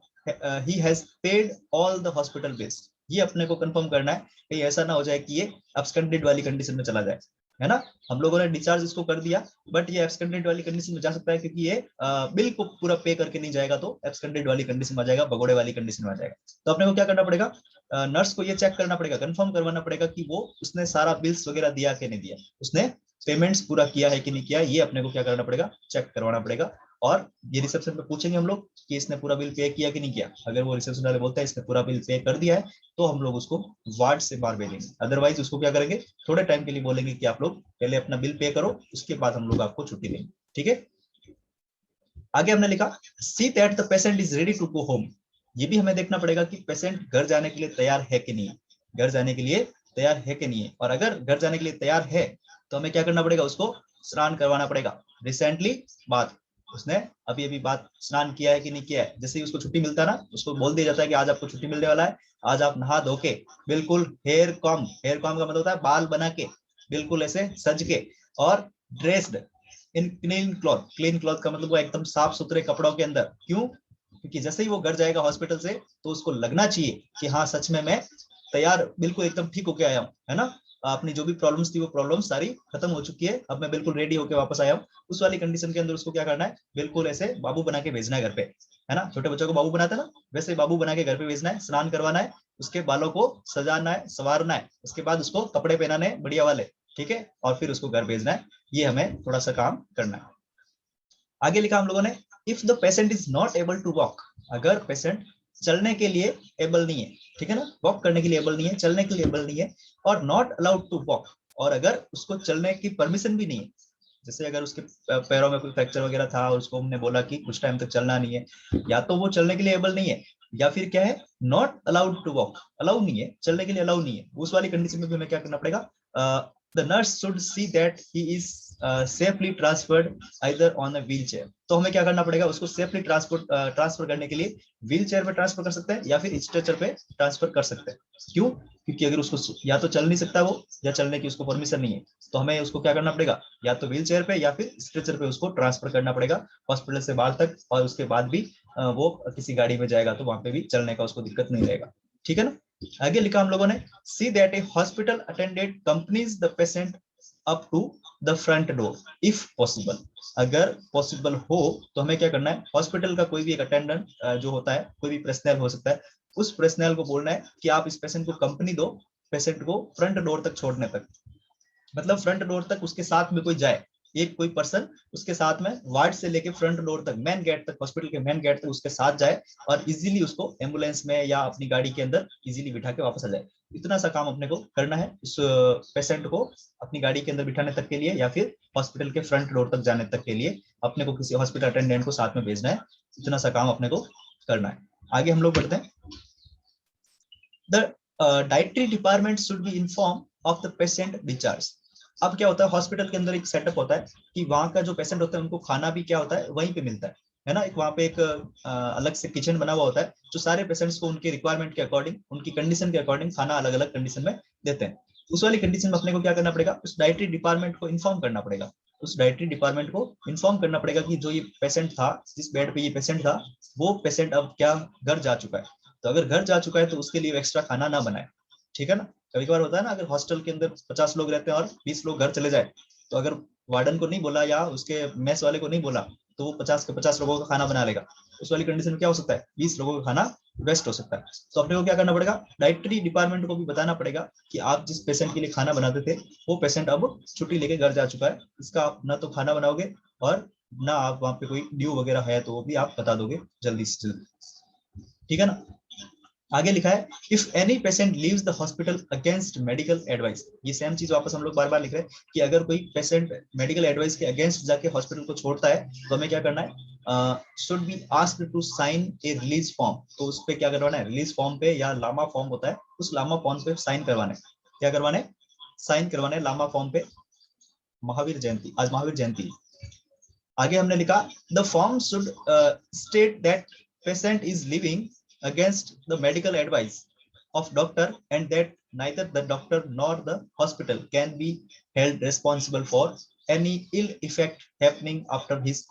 he has paid all the hospital bills। ये अपने को कंफर्म करना है, कहीं ऐसा ना हो जाए कि ये एब्सकंडेड वाली कंडीशन में चला जाए, है ना। हम लोगों ने डिस्चार्ज इसको कर दिया, बट ये एब्सकंडेड वाली कंडीशन में जा सकता है, क्योंकि ये बिल को पूरा पे करके नहीं जाएगा, तो एब्सकंडेड वाली कंडीशन में आ जाएगा, भगोड़े वाली कंडीशन में आ जाएगा। तो अपने को क्या करना पड़ेगा, नर्स को ये चेक करना पड़ेगा, कंफर्म करवाना पड़ेगा कि वो उसने सारा बिल्स वगैरह दिया कि नहीं दिया, उसने पेमेंट्स पूरा किया है कि नहीं किया, ये अपने को क्या करना पड़ेगा, चेक करवाना पड़ेगा। और ये रिसेप्शन पे पूछेंगे हम लोग कि इसने पूरा बिल पे किया कि नहीं किया। अगर वो रिसेप्शन वाले बोलते हैं इसने पूरा बिल पे कर दिया है, तो हम लोग उसको वार्ड से बाहर भेजेंगे। अदरवाइज उसको क्या करेंगे, थोड़े टाइम के लिए बोलेंगे कि आप लोग पहले अपना बिल पे करो, उसके बाद हम लोग आपको छुट्टी देंगे, ठीक है। आगे हमने लिखा see that the patient is ready to go home. ये भी हमें देखना पड़ेगा कि पेशेंट घर जाने के लिए तैयार है कि नहीं, घर जाने के लिए तैयार है कि नहीं है। और अगर घर जाने के लिए तैयार है तो हमें क्या करना पड़ेगा, उसको स्नान करवाना पड़ेगा। रिसेंटली बात, उसने अभी अभी बात स्नान किया है कि नहीं किया है। जैसे ही उसको छुट्टी मिलता है ना, उसको बोल दिया जाता है कि आज आपको छुट्टी मिलने वाला है, आज आप नहा धो के बिल्कुल हेयर कॉम का मतलब होता है बाल बना के, बिल्कुल ऐसे सज के और ड्रेस्ड इन क्लीन क्लॉथ का मतलब वो एकदम साफ सुथरे कपड़ों के अंदर। क्यों, क्योंकि जैसे ही वो घर जाएगा हॉस्पिटल से, तो उसको लगना चाहिए कि हाँ सच में मैं तैयार बिल्कुल एकदम ठीक होके आया हूँ, है ना। अपनी जो भी प्रॉब्लम्स थी वो प्रॉब्लम्स सारी खत्म हो चुकी है, अब मैं बिल्कुल रेडी होके वापस आया हूँ। उस वाली कंडीशन के अंदर उसको क्या करना है, बिल्कुल ऐसे बाबू बना के भेजना है घर पे, है ना। छोटे बच्चों को बाबू बनाते हैं ना, वैसे बाबू बना के घर पे भेजना है, स्नान करवाना है, उसके बालों को सजाना है, संवारना है, उसके बाद उसको कपड़े पहनाने हैं बढ़िया वाले, ठीक है, और फिर उसको घर भेजना है। ये हमें थोड़ा सा काम करना है। आगे लिखा हम लोगों ने if the patient is not able to walk. अगर पेशेंट चलने के लिए एबल नहीं है, ठीक है ना, वॉक करने के लिए एबल नहीं है, चलने के लिए एबल नहीं है, और नॉट अलाउड टू वॉक, और अगर उसको चलने की परमिशन भी नहीं है। जैसे अगर उसके पैरों में कोई फ्रैक्चर वगैरह था और उसको हमने बोला कि कुछ टाइम तक चलना नहीं है, या तो वो चलने के लिए एबल नहीं है, या फिर क्या है, not allowed to walk, allow नहीं है, चलने के लिए अलाउ नहीं है, उस वाली कंडीशन में भी हमें क्या करना पड़ेगा, the nurse should see that he is safely transferred either on a wheel chair. तो हमें क्या करना पड़ेगा, उसको सेफली ट्रांसफर करने के लिए व्हील चेयर पे ट्रांसफर कर सकते हैं या फिर स्ट्रेचर पे ट्रांसफर कर सकते हैं। क्यों, क्योंकि अगर उसको या तो चल नहीं सकता वो, या चलने की उसको परमिशन नहीं है, तो हमें उसको क्या करना पड़ेगा, या तो व्हील चेयर पे या फिर स्ट्रेचर पे उसको ट्रांसफर करना पड़ेगा हॉस्पिटल से बाहर तक। और उसके बाद भी वो किसी गाड़ी में जाएगा तो वहां पे भी चलने का उसको दिक्कत नहीं रहेगा, ठीक है ना। आगे लिखा हम लोगों ने see that a hospital attendant companies the patient up to the front door if possible. अगर पॉसिबल हो तो हमें क्या करना है, हॉस्पिटल का कोई भी एक अटेंडेंट जो होता है, कोई भी पर्सनल हो सकता है, उस पर्सनल को बोलना है कि आप इस पेशेंट को कंपनी दो, पेशेंट को फ्रंट डोर तक छोड़ने तक। मतलब फ्रंट डोर तक उसके साथ में कोई जाए, एक कोई पर्सन उसके साथ में वार्ड से लेके फ्रंट डोर तक, मेन गेट तक, हॉस्पिटल के मेन गेट तक उसके साथ जाए, और इजीली उसको एम्बुलेंस में या अपनी गाड़ी के अंदर इजीली बिठा के वापस आ जाए। इतना सा काम अपने को करना है उस पेशेंट को अपनी गाड़ी के अंदर बिठाने तक के लिए, या फिर हॉस्पिटल के फ्रंट डोर तक जाने तक के लिए अपने को किसी हॉस्पिटल अटेंडेंट को साथ में भेजना है। इतना सा काम अपने को करना है। आगे हम लोग बढ़ते हैं। The dietary department should be inform of the patient discharge. अब क्या होता है, हॉस्पिटल के अंदर एक सेटअप होता है कि वहां का जो पेशेंट होता है उनको खाना भी क्या होता है, वहीं पे मिलता है ना। एक वहां पे एक अलग से किचन बना हुआ होता है, जो सारे पेशेंट्स को उनके रिक्वायरमेंट के अकॉर्डिंग, उनकी कंडीशन के अकॉर्डिंग खाना अलग अलग कंडीशन में देते हैं। उस वाली कंडीशन में अपने को क्या करना पड़ेगा, उस डाइटरी डिपार्टमेंट को इन्फॉर्म करना पड़ेगा। उस डाइटरी डिपार्टमेंट को इन्फॉर्म करना पड़ेगा कि जो ये पेशेंट था, जिस बेड पे ये पेशेंट था, वो पेशेंट अब क्या घर जा चुका है। तो अगर घर जा चुका है तो उसके लिए एक्स्ट्रा खाना ना बनाए, ठीक है ना। कभी कभार होता है ना, अगर हॉस्टल के अंदर 50 लोग रहते हैं और 20 लोग घर चले जाए, तो अगर वार्डन को नहीं बोला या उसके मेस वाले को नहीं बोला, तो वो 50 के 50 लोगों का खाना बना लेगा। उस वाली कंडीशन में क्या हो सकता है, 20 लोगों का खाना वेस्ट हो सकता है। तो अपने को क्या करना पड़ेगा, डाइटरी डिपार्टमेंट को भी बताना पड़ेगा कि आप जिस पेशेंट के लिए खाना बनाते थे, वो पेशेंट अब छुट्टी लेके घर जा चुका है। इसका आप ना तो खाना बनाओगे, और ना आप वहां पे कोई ड्यू वगैरह है तो वो भी आप बता दोगे जल्दी से जल्दी, ठीक है ना। आगे लिखा है if any patient leaves the hospital against medical advice. ये सेम चीज वापस हम लोग बार बार लिख रहे हैं कि अगर कोई पेशेंट मेडिकल एडवाइस के अगेंस्ट जाके हॉस्पिटल को छोड़ता है, तो हमें क्या करना है, should be asked to sign a release form. तो उस पे क्या करवाना है, रिलीज फॉर्म पे या लामा फॉर्म होता है, उस लामा फॉर्म पे साइन करवाना है। क्या करवाना है, साइन करवाना है लामा फॉर्म पे। महावीर जयंती, आज महावीर जयंती है। आगे हमने लिखा the form should state that patient is living against the medical advice of doctor, and that neither the doctor nor the hospital can be held responsible for any ill effect happening after his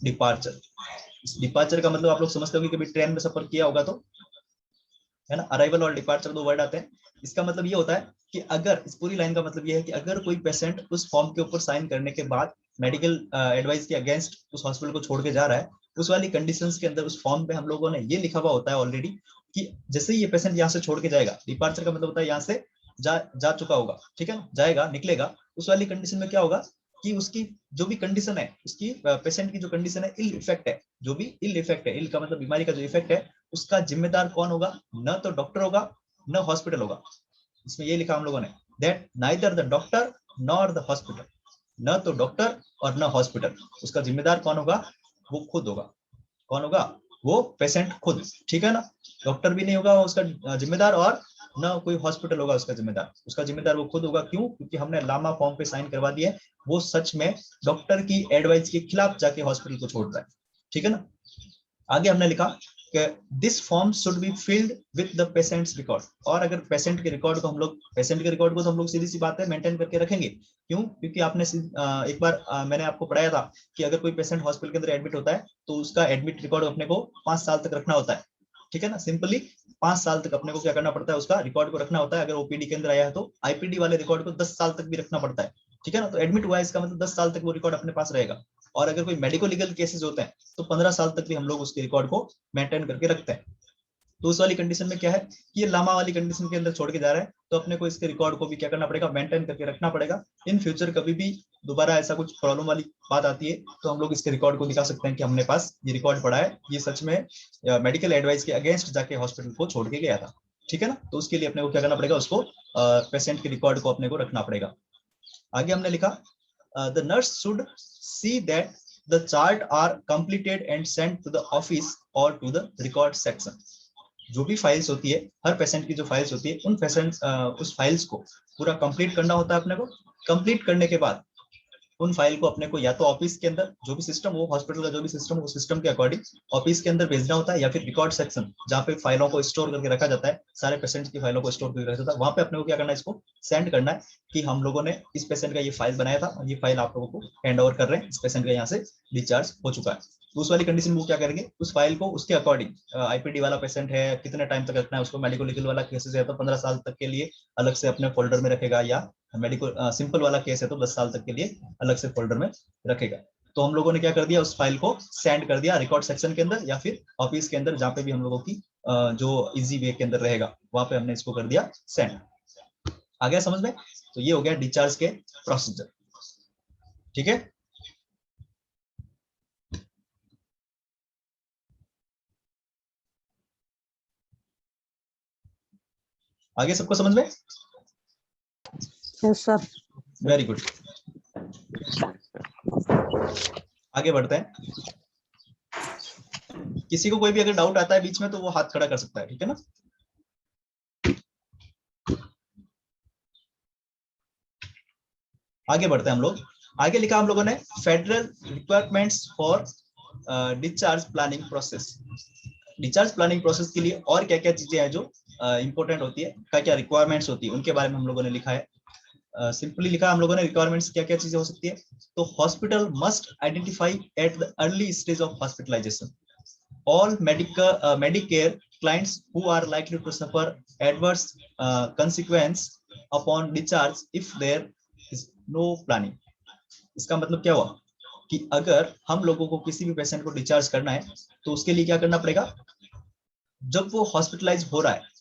departure. Departure का मतलब आप लोग समझते होंगे, कभी train में सफर किया होगा तो है ना, अराइवल और डिपार्चर दो वर्ड आते हैं। इसका मतलब ये होता है कि अगर, इस पूरी लाइन का मतलब ये है कि अगर कोई पेशेंट उस फॉर्म के ऊपर साइन करने के बाद मेडिकल एडवाइस के अगेंस्ट उस हॉस्पिटल को छोड़ के जा रहा है, उस वाली कंडीशंस के अंदर उस फॉर्म पे हम लोगों ने ये लिखा हुआ होता है ऑलरेडी कि जैसे ही ये पेशेंट यहाँ से छोड़ के जाएगा, डिपार्चर का मतलब होता है यहाँ से जा चुका होगा, ठीक है, जाएगा, निकलेगा, उस वाली कंडीशन में क्या होगा कि उसकी जो भी कंडीशन है, उसकी पेशेंट की जो कंडीशन है, इल इफेक्ट है, जो भी इल इफेक्ट है, इल का मतलब बीमारी का जो इफेक्ट है, उसका जिम्मेदार कौन होगा? न तो डॉक्टर होगा, न हॉस्पिटल होगा। इसमें ये लिखा हम लोगों ने, that neither the doctor nor the hospital, न तो डॉक्टर और न हॉस्पिटल, उसका जिम्मेदार कौन होगा? वो खुद होगा। कौन होगा? वो पेशेंट खुद, ठीक है ना। डॉक्टर भी नहीं होगा उसका जिम्मेदार, और न कोई हॉस्पिटल होगा उसका जिम्मेदार। उसका जिम्मेदार वो खुद होगा। क्यों? क्योंकि हमने लामा फॉर्म पे साइन करवा दिया है, वो सच में डॉक्टर की एडवाइस के खिलाफ जाके हॉस्पिटल को छोड़ रहा है, ठीक है ना। आगे हमने लिखा कि this form should be filled with the patients record. और अगर पेशेंट के रिकॉर्ड को हम लोग सीधी सी बात है मेंटेन करके रखेंगे। क्यों? क्योंकि आपने एक बार मैंने आपको पढ़ाया था कि अगर कोई पेशेंट हॉस्पिटल के अंदर एडमिट होता है तो उसका एडमिट रिकॉर्ड अपने को 5 साल तक रखना होता है, ठीक है ना। सिंपली 5 साल तक अपने को क्या करना पड़ता है? उसका रिकॉर्ड को रखना होता है। अगर ओपीडी के अंदर आया है तो आईपीडी वाले रिकॉर्ड को 10 साल तक भी रखना पड़ता है, ठीक है ना। तो एडमिट हुआ है, इसका मतलब 10 साल तक वो रिकॉर्ड अपने पास रहेगा। और अगर कोई मेडिको लीगल केसेस होते हैं तो 15 साल तक भी हम लोग उसके रिकॉर्ड को मेंटेन करके रखते हैं। तो उस वाली कंडीशन में क्या है कि ये लामा वाली कंडीशन के अंदर छोड़ के जा रहा है, तो अपने को इसके रिकॉर्ड को भी क्या करना पड़ेगा? मेंटेन करके रखना पड़ेगा। इन फ्यूचर कभी भी दोबारा ऐसा कुछ प्रॉब्लम वाली बात आती है तो हम लोग इसके रिकॉर्ड को दिखा सकते हैं कि हमने पास ये रिकॉर्ड पड़ा है, ये सच में मेडिकल एडवाइस के अगेंस्ट जाके हॉस्पिटल को छोड़ के गया था, ठीक है ना। तो उसके लिए अपने को क्या करना पड़ेगा? उसको पेशेंट के रिकॉर्ड को अपने को रखना पड़ेगा। आगे हमने लिखा the nurse should see that the chart are completed and sent to the office or to the record section। जो भी फाइल्स होती है, हर पेशेंट की जो फाइल्स होती है, उन पेशेंट उस फाइल्स को पूरा कंप्लीट करना होता है अपने को। कंप्लीट करने के बाद उन फाइल को अपने को या तो ऑफिस के अंदर, जो भी सिस्टम हो हॉस्पिटल का, जो भी सिस्टम हो सिस्टम के अकॉर्डिंग ऑफिस के अंदर भेजना होता है, या फिर रिकॉर्ड सेक्शन जहाँ पे फाइलों को स्टोर करके रखा जाता है, सारे पेशेंट्स की फाइलों को स्टोर करके रखा जाता है, वहां पे अपने को क्या करना है? इसको सेंड करना है कि हम लोगों ने इस पेशेंट का ये फाइल बनाया था और ये फाइल आप लोगों को हैंड ओवर कर रहे हैं, इस पेशेंट का यहाँ से डिस्चार्ज हो चुका है। तो उस वाली कंडीशन में वो क्या करेंगे? उस फाइल को उसके अकॉर्डिंग, आईपीडी वाला पेशेंट है कितने टाइम तक रखना है उसको, मेडिको लीगल वाला केसेस है तो 15 साल तक के लिए अलग से अपने फोल्डर में रखेगा, या मेडिको सिंपल वाला केस है तो 10 साल तक के लिए अलग से फोल्डर में रखेगा। तो हम लोगों ने क्या कर दिया? उस फाइल को सेंड कर दिया रिकॉर्ड सेक्शन के अंदर या फिर ऑफिस के अंदर, जहाँ पे भी हम लोगों की जो इजी वे के अंदर रहेगा, वहां पे हमने इसको कर दिया सेंड। आ गया समझ में? तो ये हो गया डिस्चार्ज के प्रोसीजर, ठीक है। आगे सबको समझ में? Yes sir. Very good. आगे बढ़ते हैं। किसी को कोई भी अगर डाउट आता है बीच में तो वो हाथ खड़ा कर सकता है, ठीक है ना। आगे बढ़ते हैं हम लोग। आगे लिखा हम लोगों ने federal requirements for discharge planning process. Discharge planning process के लिए और क्या क्या चीजें हैं जो इंपॉर्टेंट होती है, क्या क्या रिक्वायरमेंट्स होती है, उनके बारे में हम लोगों ने लिखा है। सिंपली लिखा हम लोगों ने रिक्वायरमेंट्स क्या क्या चीजें हो सकती है। तो hospital must identify at the early stage of hospitalisation all Medicare clients who are likely to suffer adverse consequence upon discharge if there is no planning। इसका मतलब क्या हुआ कि अगर हम लोगों को किसी भी पेशेंट को डिस्चार्ज करना है तो उसके लिए क्या करना पड़ेगा? जब वो हॉस्पिटलाइज हो रहा है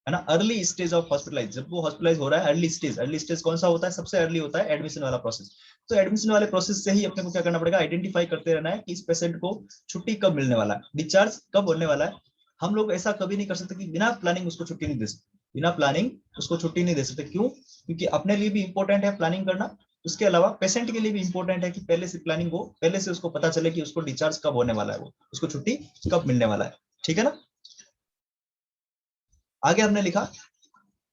ना, अर्ली स्टेज ऑफ हॉस्पिटलाइज, जब वो हॉस्पिटलाइज हो रहा है, अर्ली स्टेज कौन सा होता है? सबसे अर्ली होता है एडमिशन वाला प्रोसेस। तो एडमिशन वाले प्रोसेस से ही अपने को क्या करना पड़ेगा? आइडेंटिफाई करते रहना है कि इस पेशेंट को छुट्टी कब मिलने वाला है, डिस्चार्ज कब होने वाला है। हम लोग ऐसा कभी नहीं कर सकते कि बिना प्लानिंग उसको छुट्टी नहीं दे सकते, बिना प्लानिंग उसको छुट्टी नहीं दे सकते। क्यों? क्योंकि अपने लिए भी इंपॉर्टेंट है प्लानिंग करना, उसके अलावा पेशेंट के लिए भी इंपॉर्टेंट है कि पहले से प्लानिंग हो, पहले से उसको पता चले कि उसको डिस्चार्ज कब होने वाला है, वो उसको छुट्टी कब मिलने वाला है, ठीक है ना। आगे हमने लिखा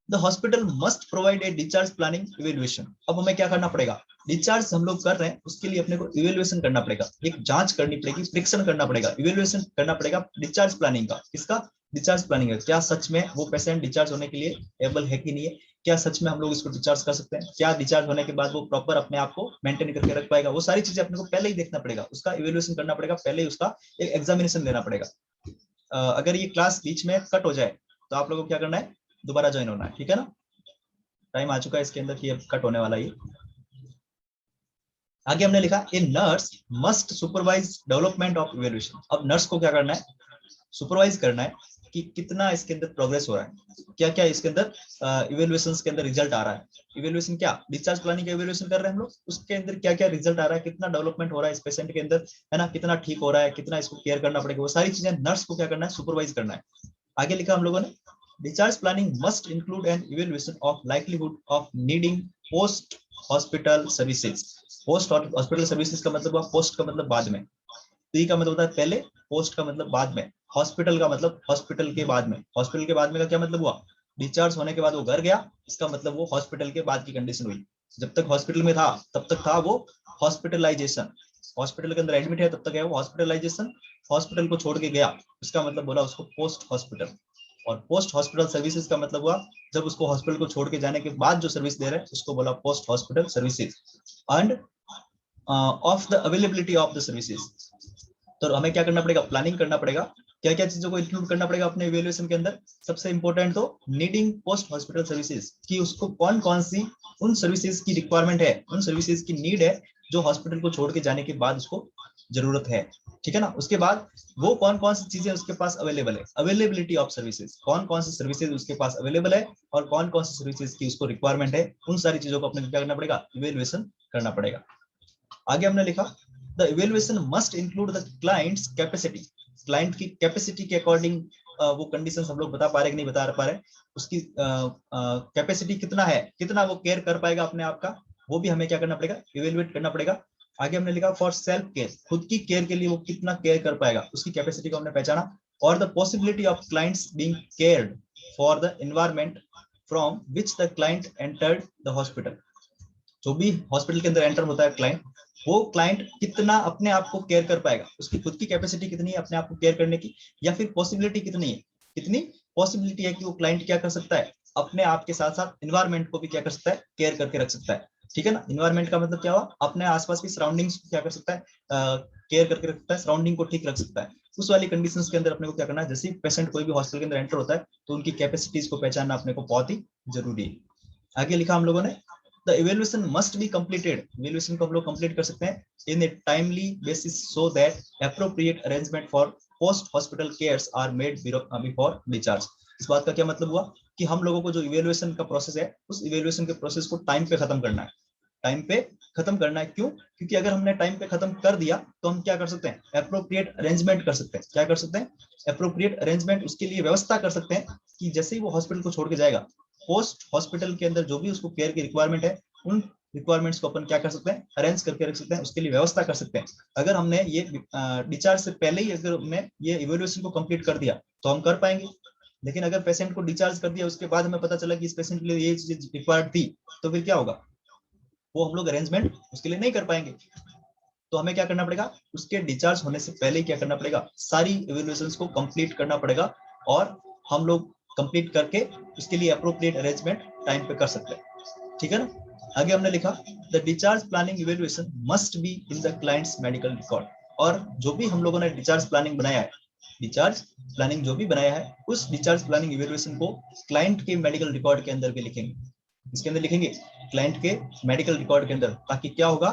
the hospital must provide a discharge planning evaluation. अब हमें क्या करना पड़ेगा? डिस्चार्ज हम लोग कर रहे हैं, उसके लिए अपने को इवेल्युएशन करना पड़ेगा, एक जांच करनी पड़ेगी, परीक्षण करना पड़ेगा, इवेल्युएशन करना पड़ेगा डिस्चार्ज प्लानिंग का। किसका डिस्चार्ज प्लानिंग है? क्या सच में वो पेशेंट डिस्चार्ज होने के लिए एबल है कि नहीं है? क्या सच में हम लोग इसको डिस्चार्ज कर सकते हैं? क्या डिस्चार्ज होने के बाद वो प्रॉपर अपने आप को मेंटेन करके रख पाएगा? वो सारी चीजें अपने को पहले ही देखना पड़ेगा, उसका इवेल्युएशन करना पड़ेगा, पहले ही उसका एक एग्जामिनेशन लेना पड़ेगा। अगर ये क्लास बीच में कट हो जाए तो आप लोगों को क्या करना है, दोबारा ज्वाइन होना है, ठीक है ना। टाइम आ चुका है इसके अंदर कि अब कट होने वाला है। आगे हमने लिखा a nurse must supervise development of evaluation. अब नर्स को क्या करना है, सुपरवाइज करना है कि कितना इसके अंदर प्रोग्रेस हो रहा है, क्या क्या इसके अंदर इवैल्यूएशन के अंदर रिजल्ट आ रहा है। इवैल्यूएशन क्या, डिस्चार्ज प्लानिंग का इवैल्यूएशन कर रहे हैं हम लोग, उसके अंदर क्या क्या रिजल्ट आ रहा है, कितना डेवलपमेंट हो रहा है इस पेशेंट के अंदर, है ना, कितना ठीक हो रहा है, कितना इसको केयर करना पड़ेगा, वो सारी चीजें नर्स को क्या करना है, सुपरवाइज करना है। आगे लिखा हम लोगों ने discharge planning must include an evaluation of likelihood of needing post hospital services. Post hospital services का मतलब हुआ, पोस्ट का मतलब बाद में, पी का मतलब होता है पहले, पोस्ट का मतलब बाद में, हॉस्पिटल का मतलब हॉस्पिटल के बाद में। हॉस्पिटल के बाद में का क्या मतलब हुआ, डिस्चार्ज होने के बाद वो घर गया, इसका मतलब वो हॉस्पिटल के बाद की कंडीशन हुई। जब तक हॉस्पिटल में था तब तक था वो हॉस्पिटलाइजेशन, हॉस्पिटल के अंदर एडमिट है तब तक है वो हॉस्पिटलाइजेशन। हॉस्पिटल को छोड़ के गया, इसका मतलब बोला उसको पोस्ट हॉस्पिटल। और पोस्ट हॉस्पिटल सर्विसेज का मतलब हुआ जब उसको हॉस्पिटल को छोड़ के जाने के बाद जो सर्विस दे रहे हैं उसको बोला post hospital services. End of the availability of the services, तो हमें क्या करना पड़ेगा, प्लानिंग करना पड़ेगा, क्या क्या चीजों को इंक्लूड करना पड़ेगा अपने इवैल्यूएशन के अंदर। सबसे इंपॉर्टेंट तो नीडिंग पोस्ट हॉस्पिटल सर्विसेज, कि उसको कौन कौन सी उन सर्विसेज की रिक्वायरमेंट है, उन सर्विसेज की नीड है जो हॉस्पिटल को छोड़ के जाने के बाद उसको जरूरत है, ठीक है ना। उसके बाद वो कौन कौन सी चीजें उसके पास अवेलेबल है, अवेलेबिलिटी ऑफ सर्विसेज, कौन कौन सी सर्विसेज उसके पास अवेलेबल है और कौन कौन सी सर्विसेज की उसको रिक्वायरमेंट है, उन सारी चीजों को अपने क्या करना पड़ेगा, इवैल्यूएशन करना पड़ेगा। आगे हमने लिखा the evaluation must include the clients capacity. Client की कैपेसिटी के अकॉर्डिंग वो कंडीशंस हम लोग बता पा रहे कि नहीं बता पा रहे, उसकी कैपेसिटी कितना है, कितना वो केयर कर पाएगा अपने आप का, वो भी हमें क्या करना पड़ेगा, इवैल्यूएट करना पड़ेगा। आगे हमने लिखा फॉर सेल्फ केयर, खुद की केयर के लिए वो कितना केयर कर पाएगा, उसकी कैपेसिटी को हमने पहचाना। और the possibility of clients being cared for the environment from which the client entered the hospital. जो भी हॉस्पिटल के अंदर एंटर होता है क्लाइंट, वो क्लाइंट कितना अपने आप को केयर कर पाएगा, उसकी खुद की कैपेसिटी कितनी है अपने आप को केयर करने की, या फिर पॉसिबिलिटी कितनी है, कितनी पॉसिबिलिटी है कि वो क्लाइंट क्या कर सकता है, अपने आप के साथ साथ एनवायरनमेंट को भी क्या कर सकता है, केयर करके रख सकता है, ठीक है ना। एनवायरनमेंट का मतलब क्या हुआ, अपने आसपास की सराउंडिंग्स को क्या कर सकता है, केयर करके रखता है, सराउंडिंग को ठीक रख सकता है। उस वाली कंडीशंस के अंदर अपने को क्या करना है, जैसे पेशेंट कोई भी हॉस्पिटल के अंदर एंटर होता है तो उनकी कैपेसिटीज को पहचानना अपने को बहुत ही जरूरी है। आगे लिखा हम लोगों ने the evaluation must be completed, evaluation को हम लोग कंप्लीट कर सकते हैं in a timely basis so that appropriate arrangement for post hospital cares are made before discharge. इस बात का क्या मतलब हुआ कि हम लोगों को जो इवैल्यूएशन का प्रोसेस है उस इवैल्यूएशन के प्रोसेस को टाइम पे खत्म करना है, टाइम पे खत्म करना है। क्यों, क्योंकि अगर हमने टाइम पे खत्म कर दिया तो हम क्या कर सकते हैं, एप्रोप्रिएट अरेंजमेंट कर सकते हैं। क्या कर सकते हैं, एप्रोप्रिएट अरेंजमेंट, उसके लिए व्यवस्था कर सकते हैं कि जैसे ही वो हॉस्पिटल को छोड़ के जाएगा, पोस्ट हॉस्पिटल के अंदर जो भी उसको केयर की रिक्वायरमेंट है उन रिक्वायरमेंट्स को अपन क्या कर सकते हैं, अरेंज करके रख सकते हैं, उसके लिए व्यवस्था कर सकते हैं। अगर हमने ये डिस्चार्ज से पहले ही अगर हमने ये इवैल्यूएशन को कंप्लीट कर दिया तो हम कर पाएंगे। लेकिन अगर पेशेंट को डिस्चार्ज कर दिया उसके बाद हमें पता चला कि इस पेशेंट के लिए ये चीज रिक्वायर्ड थी, तो फिर क्या होगा, वो हम लोग अरेंजमेंट उसके लिए नहीं कर पाएंगे। तो हमें क्या करना पड़ेगा, उसके डिस्चार्ज होने से पहले क्या करना पड़ेगा, सारी इवैल्यूएशंस को कंप्लीट करना पड़ेगा और हम लोग कंप्लीट करके उसके लिए अप्रोप्रिएट अरेंजमेंट टाइम पे कर सकते हैं, ठीक है ना। आगे हमने लिखा the discharge planning evaluation must be in the clients medical record. और जो भी हम लोगों ने डिस्चार्ज प्लानिंग बनाया है, डिस्चार्ज प्लानिंग जो भी बनाया है उस डिस्चार्ज प्लानिंग इवैल्यूएशन को क्लाइंट के मेडिकल रिकॉर्ड के अंदर भी लिखेंगे। इसके अंदर लिखेंगे क्लाइंट के मेडिकल रिकॉर्ड के अंदर, ताकि क्या होगा,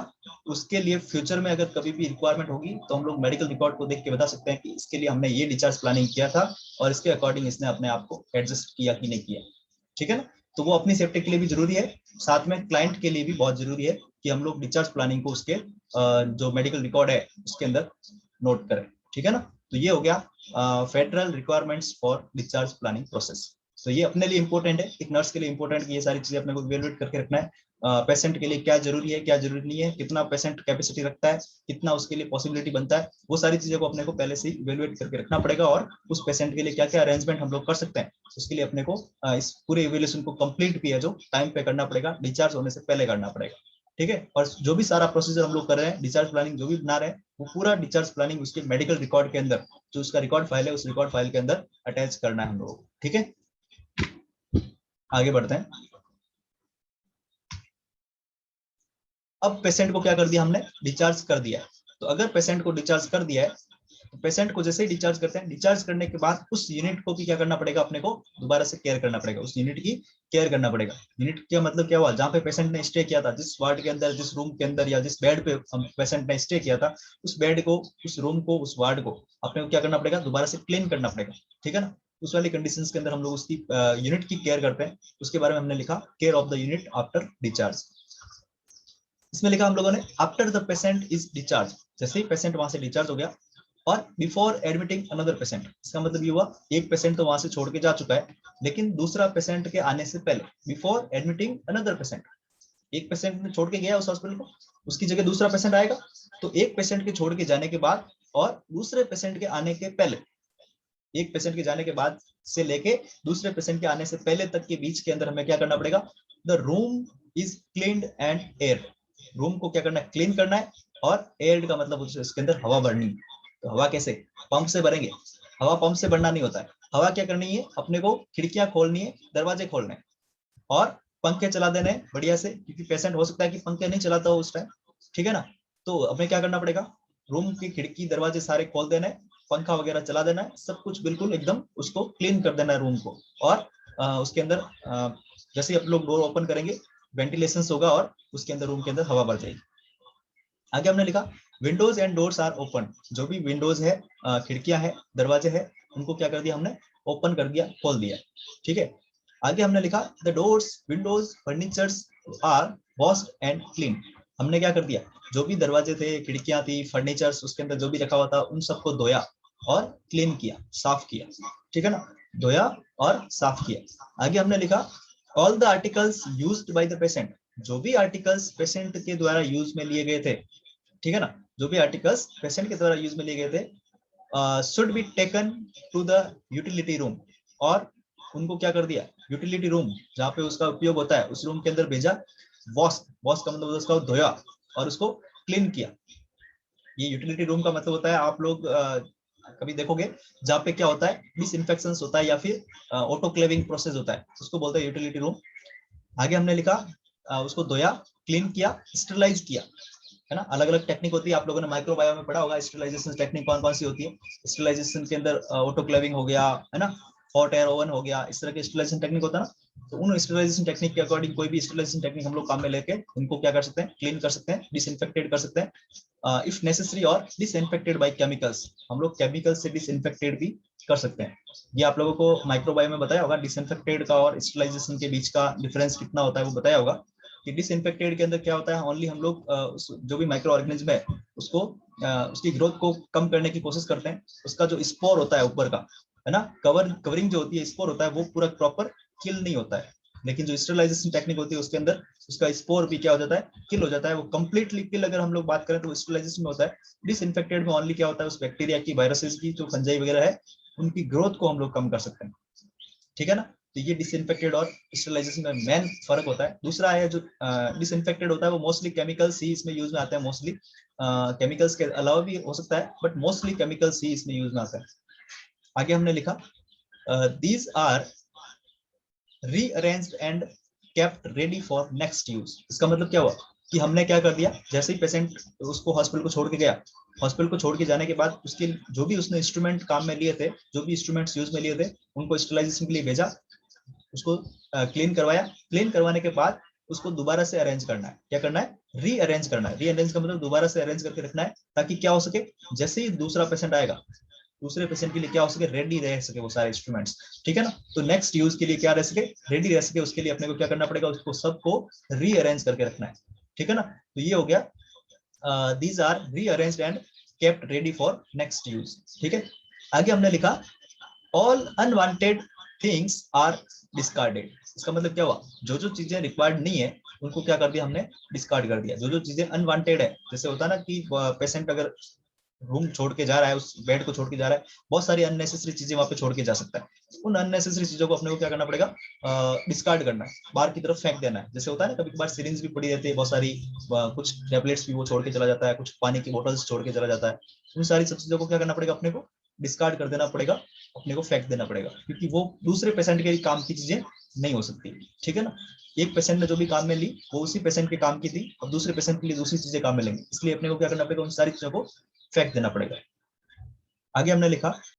उसके लिए फ्यूचर में अगर कभी भी रिक्वायरमेंट होगी तो हम लोग मेडिकल रिकॉर्ड को देख के बता सकते हैं कि इसके लिए हमने ये डिस्चार्ज प्लानिंग किया था और इसके अकॉर्डिंग इसने अपने आप को एडजस्ट किया कि नहीं किया, ठीक है ना। तो वो अपनी सेफ्टी के लिए भी जरूरी है, साथ में क्लाइंट के लिए भी बहुत जरूरी है कि हम लोग डिस्चार्ज प्लानिंग को उसके जो मेडिकल रिकॉर्ड है उसके अंदर नोट करें, ठीक है ना। तो ये हो गया federal requirements for discharge planning process. तो ये अपने लिए इंपॉर्टेंट है, एक नर्स के लिए इंपॉर्टेंट, ये सारी चीजें अपने को इवैल्यूएट करके रखना है। पेशेंट के लिए क्या जरूरी है क्या जरूरी नहीं है, कितना पेशेंट कैपेसिटी रखता है, कितना उसके लिए पॉसिबिलिटी बनता है, वो सारी चीजों को अपने को पहले से इवैल्यूएट करके रखना पड़ेगा। और उस पेशेंट के लिए क्या क्या अरेंजमेंट हम लोग कर सकते हैं उसके लिए अपने को इस पूरे इवैल्यूएशन को कंप्लीट भी है जो टाइम पे करना पड़ेगा, डिस्चार्ज होने से पहले करना पड़ेगा, ठीक है। और जो भी सारा प्रोसीजर हम लोग कर रहे हैं, डिस्चार्ज प्लानिंग जो भी बना रहे हैं, वो पूरा डिस्चार्ज प्लानिंग उसके मेडिकल रिकॉर्ड के अंदर, जो उसका रिकॉर्ड फाइल है उस रिकॉर्ड फाइल के अंदर अटैच करना है हम लोगों को, ठीक है। आगे बढ़ते हैं। अब पेशेंट को क्या कर दिया हमने, डिस्चार्ज कर दिया है। तो अगर पेशेंट को डिस्चार्ज कर दिया है पेशेंट को जैसे ही डिस्चार्ज करते हैं, डिस्चार्ज करने के बाद उस यूनिट को भी क्या करना पड़ेगा, अपने को दोबारा से केयर करना पड़ेगा, उस यूनिट की केयर करना पड़ेगा। यूनिट का मतलब क्या हुआ, जहाँ पे पेशेंट ने स्टे किया था, जिस वार्ड के अंदर, जिस रूम के अंदर या जिस बेड पे पेशेंट ने स्टे किया था, उस बेड को, उस रूम को, उस वार्ड को अपने को क्या करना पड़ेगा, दोबारा से क्लीन करना पड़ेगा। ठीक है ना। उस वाली कंडीशंस के अंदर हम लोग उसकी यूनिट की केयर करते हैं। उसके बारे में हमने लिखा care of the unit after discharge. इसमें लिखा हम लोगों ने after the patient is discharge, जैसे ही पेशेंट वहां से डिस्चार्ज हो गया, और बिफोर एडमिटिंग अनदर पेशेंट। इसका मतलब ये हुआ एक पेशेंट तो वहां से छोड़ के जा चुका है, लेकिन दूसरा पेशेंट के आने से पहले, बिफोर एडमिटिंग अनदर पेशेंट, एक पेशेंट ने छोड़ के गया उस हॉस्पिटल को, उसकी जगह दूसरा पेशेंट आएगा। तो एक पेशेंट के छोड़ के जाने के बाद और दूसरे पेशेंट के आने के पहले, एक पेशेंट के जाने के बाद से लेके दूसरे पेशेंट के आने से पहले तक के बीच के अंदर हमें क्या करना पड़ेगा, the room is cleaned and air. Room को क्या करना है, क्लीन करना है, और एयर का मतलब उसके अंदर हवा भरनी। तो हवा कैसे, पंप से भरेंगे। हवा पंप से भरना नहीं होता है। हवा क्या करनी है, अपने को खिड़कियां खोलनी है, दरवाजे खोलने हैं, और पंखे चला देने हैं बढ़िया से, क्योंकि पेशेंट हो सकता है कि पंखे नहीं चलाता हो उस टाइम। ठीक है ना। तो हमें क्या करना पड़ेगा, रूम की खिड़की दरवाजे सारे खोल देना है, पंखा वगैरह चला देना है, सब कुछ बिल्कुल एकदम उसको क्लीन कर देना है रूम को। और उसके अंदर जैसे ही आप लोग डोर ओपन करेंगे, वेंटिलेशन होगा और उसके अंदर, रूम के अंदर हवा भर जाएगी। आगे हमने लिखा windows and doors are open. जो भी विंडोज है, खिड़कियां है, दरवाजे है, उनको क्या कर दिया हमने, ओपन कर दिया, खोल दिया। ठीक है। आगे हमने लिखा the doors, windows, furnitures are washed and clean. हमने क्या कर दिया, जो भी दरवाजे थे, खिड़कियां थी, फर्नीचर्स उसके अंदर जो भी रखा हुआ था, उन सबको धोया और क्लीन किया, साफ किया। ठीक है ना, धोया और साफ किया। आगे हमने लिखा all the articles used by the patient. जो भी आर्टिकल्स पेशेंट के द्वारा यूज में लिए गए थे, ठीक है ना, जो भी आर्टिकल्स पेशेंट के द्वारा यूज में लिए गए थे, should be taken to the utility room. और उनको क्या कर दिया, यूटिलिटी रूम जहाँ पे उसका उपयोग होता है, उस रूम के अंदर भेजा। वॉश, वॉश का मतलब उसका धोया और उसको क्लीन किया। ये यूटिलिटी रूम का मतलब होता है, आप लोग कभी देखोगे जहाँ पे क्या होता है, डिसइंफेक्शन होता है या फिर ऑटोक्लेविंग प्रोसेस होता है, उसको बोलते हैं यूटिलिटी रूम। आगे हमने लिखा उसको धोया, क्लीन किया, स्टरलाइज किया। है ना, अलग अलग टेक्निक होती है, आप लोगों ने माइक्रोबायो में पढ़ा होगा स्टरलाइजेशन टेक्निक कौन कौन सी होती है। स्टरलाइजेशन के अंदर ऑटोक्लेविंग हो गया, है ना, हॉट एयर ओवन हो गया, इस तरह के स्टरलाइजेशन टेक्निक होता है ना। तो उन स्टरलाइजेशन टेक्निक के अकॉर्डिंग कोई भी स्टरलाइजेशन टेक्निक हम लोग काम में लेके उनको क्या कर सकते हैं, क्लीन कर सकते हैं, डिसइंफेक्टेड कर सकते हैं, इफ नेसेसरी, और डिसइंफेक्टेड बाय केमिकल्स। हम लोग केमिकल से डिसइंफेक्टेड भी कर सकते हैं। ये आप लोगों को माइक्रोबायो में बताया होगा, डिसइंफेक्टेड का और स्टरलाइजेशन के बीच का डिफरेंस कितना होता है वो बताया होगा। कि डिसइंफेक्टेड के अंदर क्या होता है, ओनली हम लोग जो भी माइक्रो ऑर्गेनिज्म है उसको उसकी ग्रोथ को कम करने की कोशिश करते हैं। उसका जो स्पोर होता है ऊपर का, है ना, कवरिंग जो होती है, स्पोर होता है, वो पूरा प्रॉपर किल नहीं होता है। लेकिन जो स्टरलाइजेशन टेक्निक होती है उसके अंदर उसका स्पोर भी क्या हो जाता है, किल हो जाता है। वो कंप्लीटली किल अगर हम लोग बात करें तो स्टरलाइजेशन में होता है। डिसइंफेक्टेड में ओनली क्या होता है, उस बैक्टीरिया की, वायरसेस की, जो फंजाई वगैरह है, उनकी ग्रोथ को हम लोग कम कर सकते हैं। ठीक है ना। तो ये डिसइंफेक्टेड और स्टरलाइजेशन में मेन फर्क होता है। दूसरा है जो डिसइंफेक्टेड होता है, वो मोस्टली केमिकल्स ही इसमें यूज में आते हैं। मोस्टली केमिकल्स के अलावा भी हो सकता है, बट मोस्टली केमिकल्स ही इसमें यूज में आता है। आगे हमने लिखा these are rearranged and kept ready for next use. इसका मतलब क्या हुआ कि हमने क्या कर दिया, जैसे ही पेशेंट उसको हॉस्पिटल को छोड़ के गया, हॉस्पिटल को छोड़ के जाने के बाद उसके जो भी उसने इंस्ट्रूमेंट काम में लिए थे, जो भी इंस्ट्रूमेंट्स यूज में लिए थे, उनको स्टरलाइजेशन के लिए भेजा, उसको क्लीन करवाया। क्लीन करवाने के बाद उसको दोबारा से अरेंज करना है। क्या करना है, रीअरेंज करना है। रीअरेंज का मतलब दोबारा से अरेंज करके रखना है, ताकि क्या हो सके, जैसे ही दूसरा पेशेंट आएगा, दूसरे पेशेंट के लिए क्या हो सके, रेडी रह सके वो सारे इंस्ट्रूमेंट्स। ठीक है ना। तो नेक्स्ट यूज के लिए क्या रह सके, रेडी रह सके, उसके लिए अपने को क्या करना पड़ेगा, उसको सबको रीअरेंज करके रखना है। ठीक है ना। तो ये हो गया these are rearranged and kept ready for next use. ठीक है। आगे हमने लिखा all unwanted things are discarded. इसका मतलब क्या हुआ, जो जो चीजें रिक्वायर्ड नहीं है उनको क्या कर दिया हमने, डिस्कार्ड कर दिया। जो जो चीजें अनवांटेड है, जैसे होता है ना कि पेशेंट अगर रूम छोड़ के जा रहा है, उस बेड को छोड़ के जा रहा है, बहुत सारी अननेसेसरी चीजें वहां पे छोड़ के जा सकता है। उन अननेसेसरी चीजों को अपने को क्या करना पड़ेगा, डिस्कार्ड करना है, बाहर की तरफ फेंक देना है। जैसे होता है ना, कभी कभार सिरिंज भी पड़ी रहती है बहुत सारी, कुछ टैबलेट्स भी वो छोड़ के चला जाता है, कुछ पानी की बोतल्स छोड़ के चला जाता है। उन सारी सब चीजों को क्या करना पड़ेगा, अपने को डिस्कार्ड कर देना पड़ेगा, अपने को फेंक देना पड़ेगा, क्योंकि वो दूसरे पेशेंट के काम की चीजें नहीं हो सकती। ठीक है ना। एक पेशेंट ने जो भी काम में ली वो उसी पेशेंट के काम की थी, अब दूसरे पेशेंट के लिए दूसरी चीजें काम में लेंगे, इसलिए अपने को क्या करना पड़ेगा, उन सारी चीजों को फेंक देना पड़ेगा। आगे हमने लिखा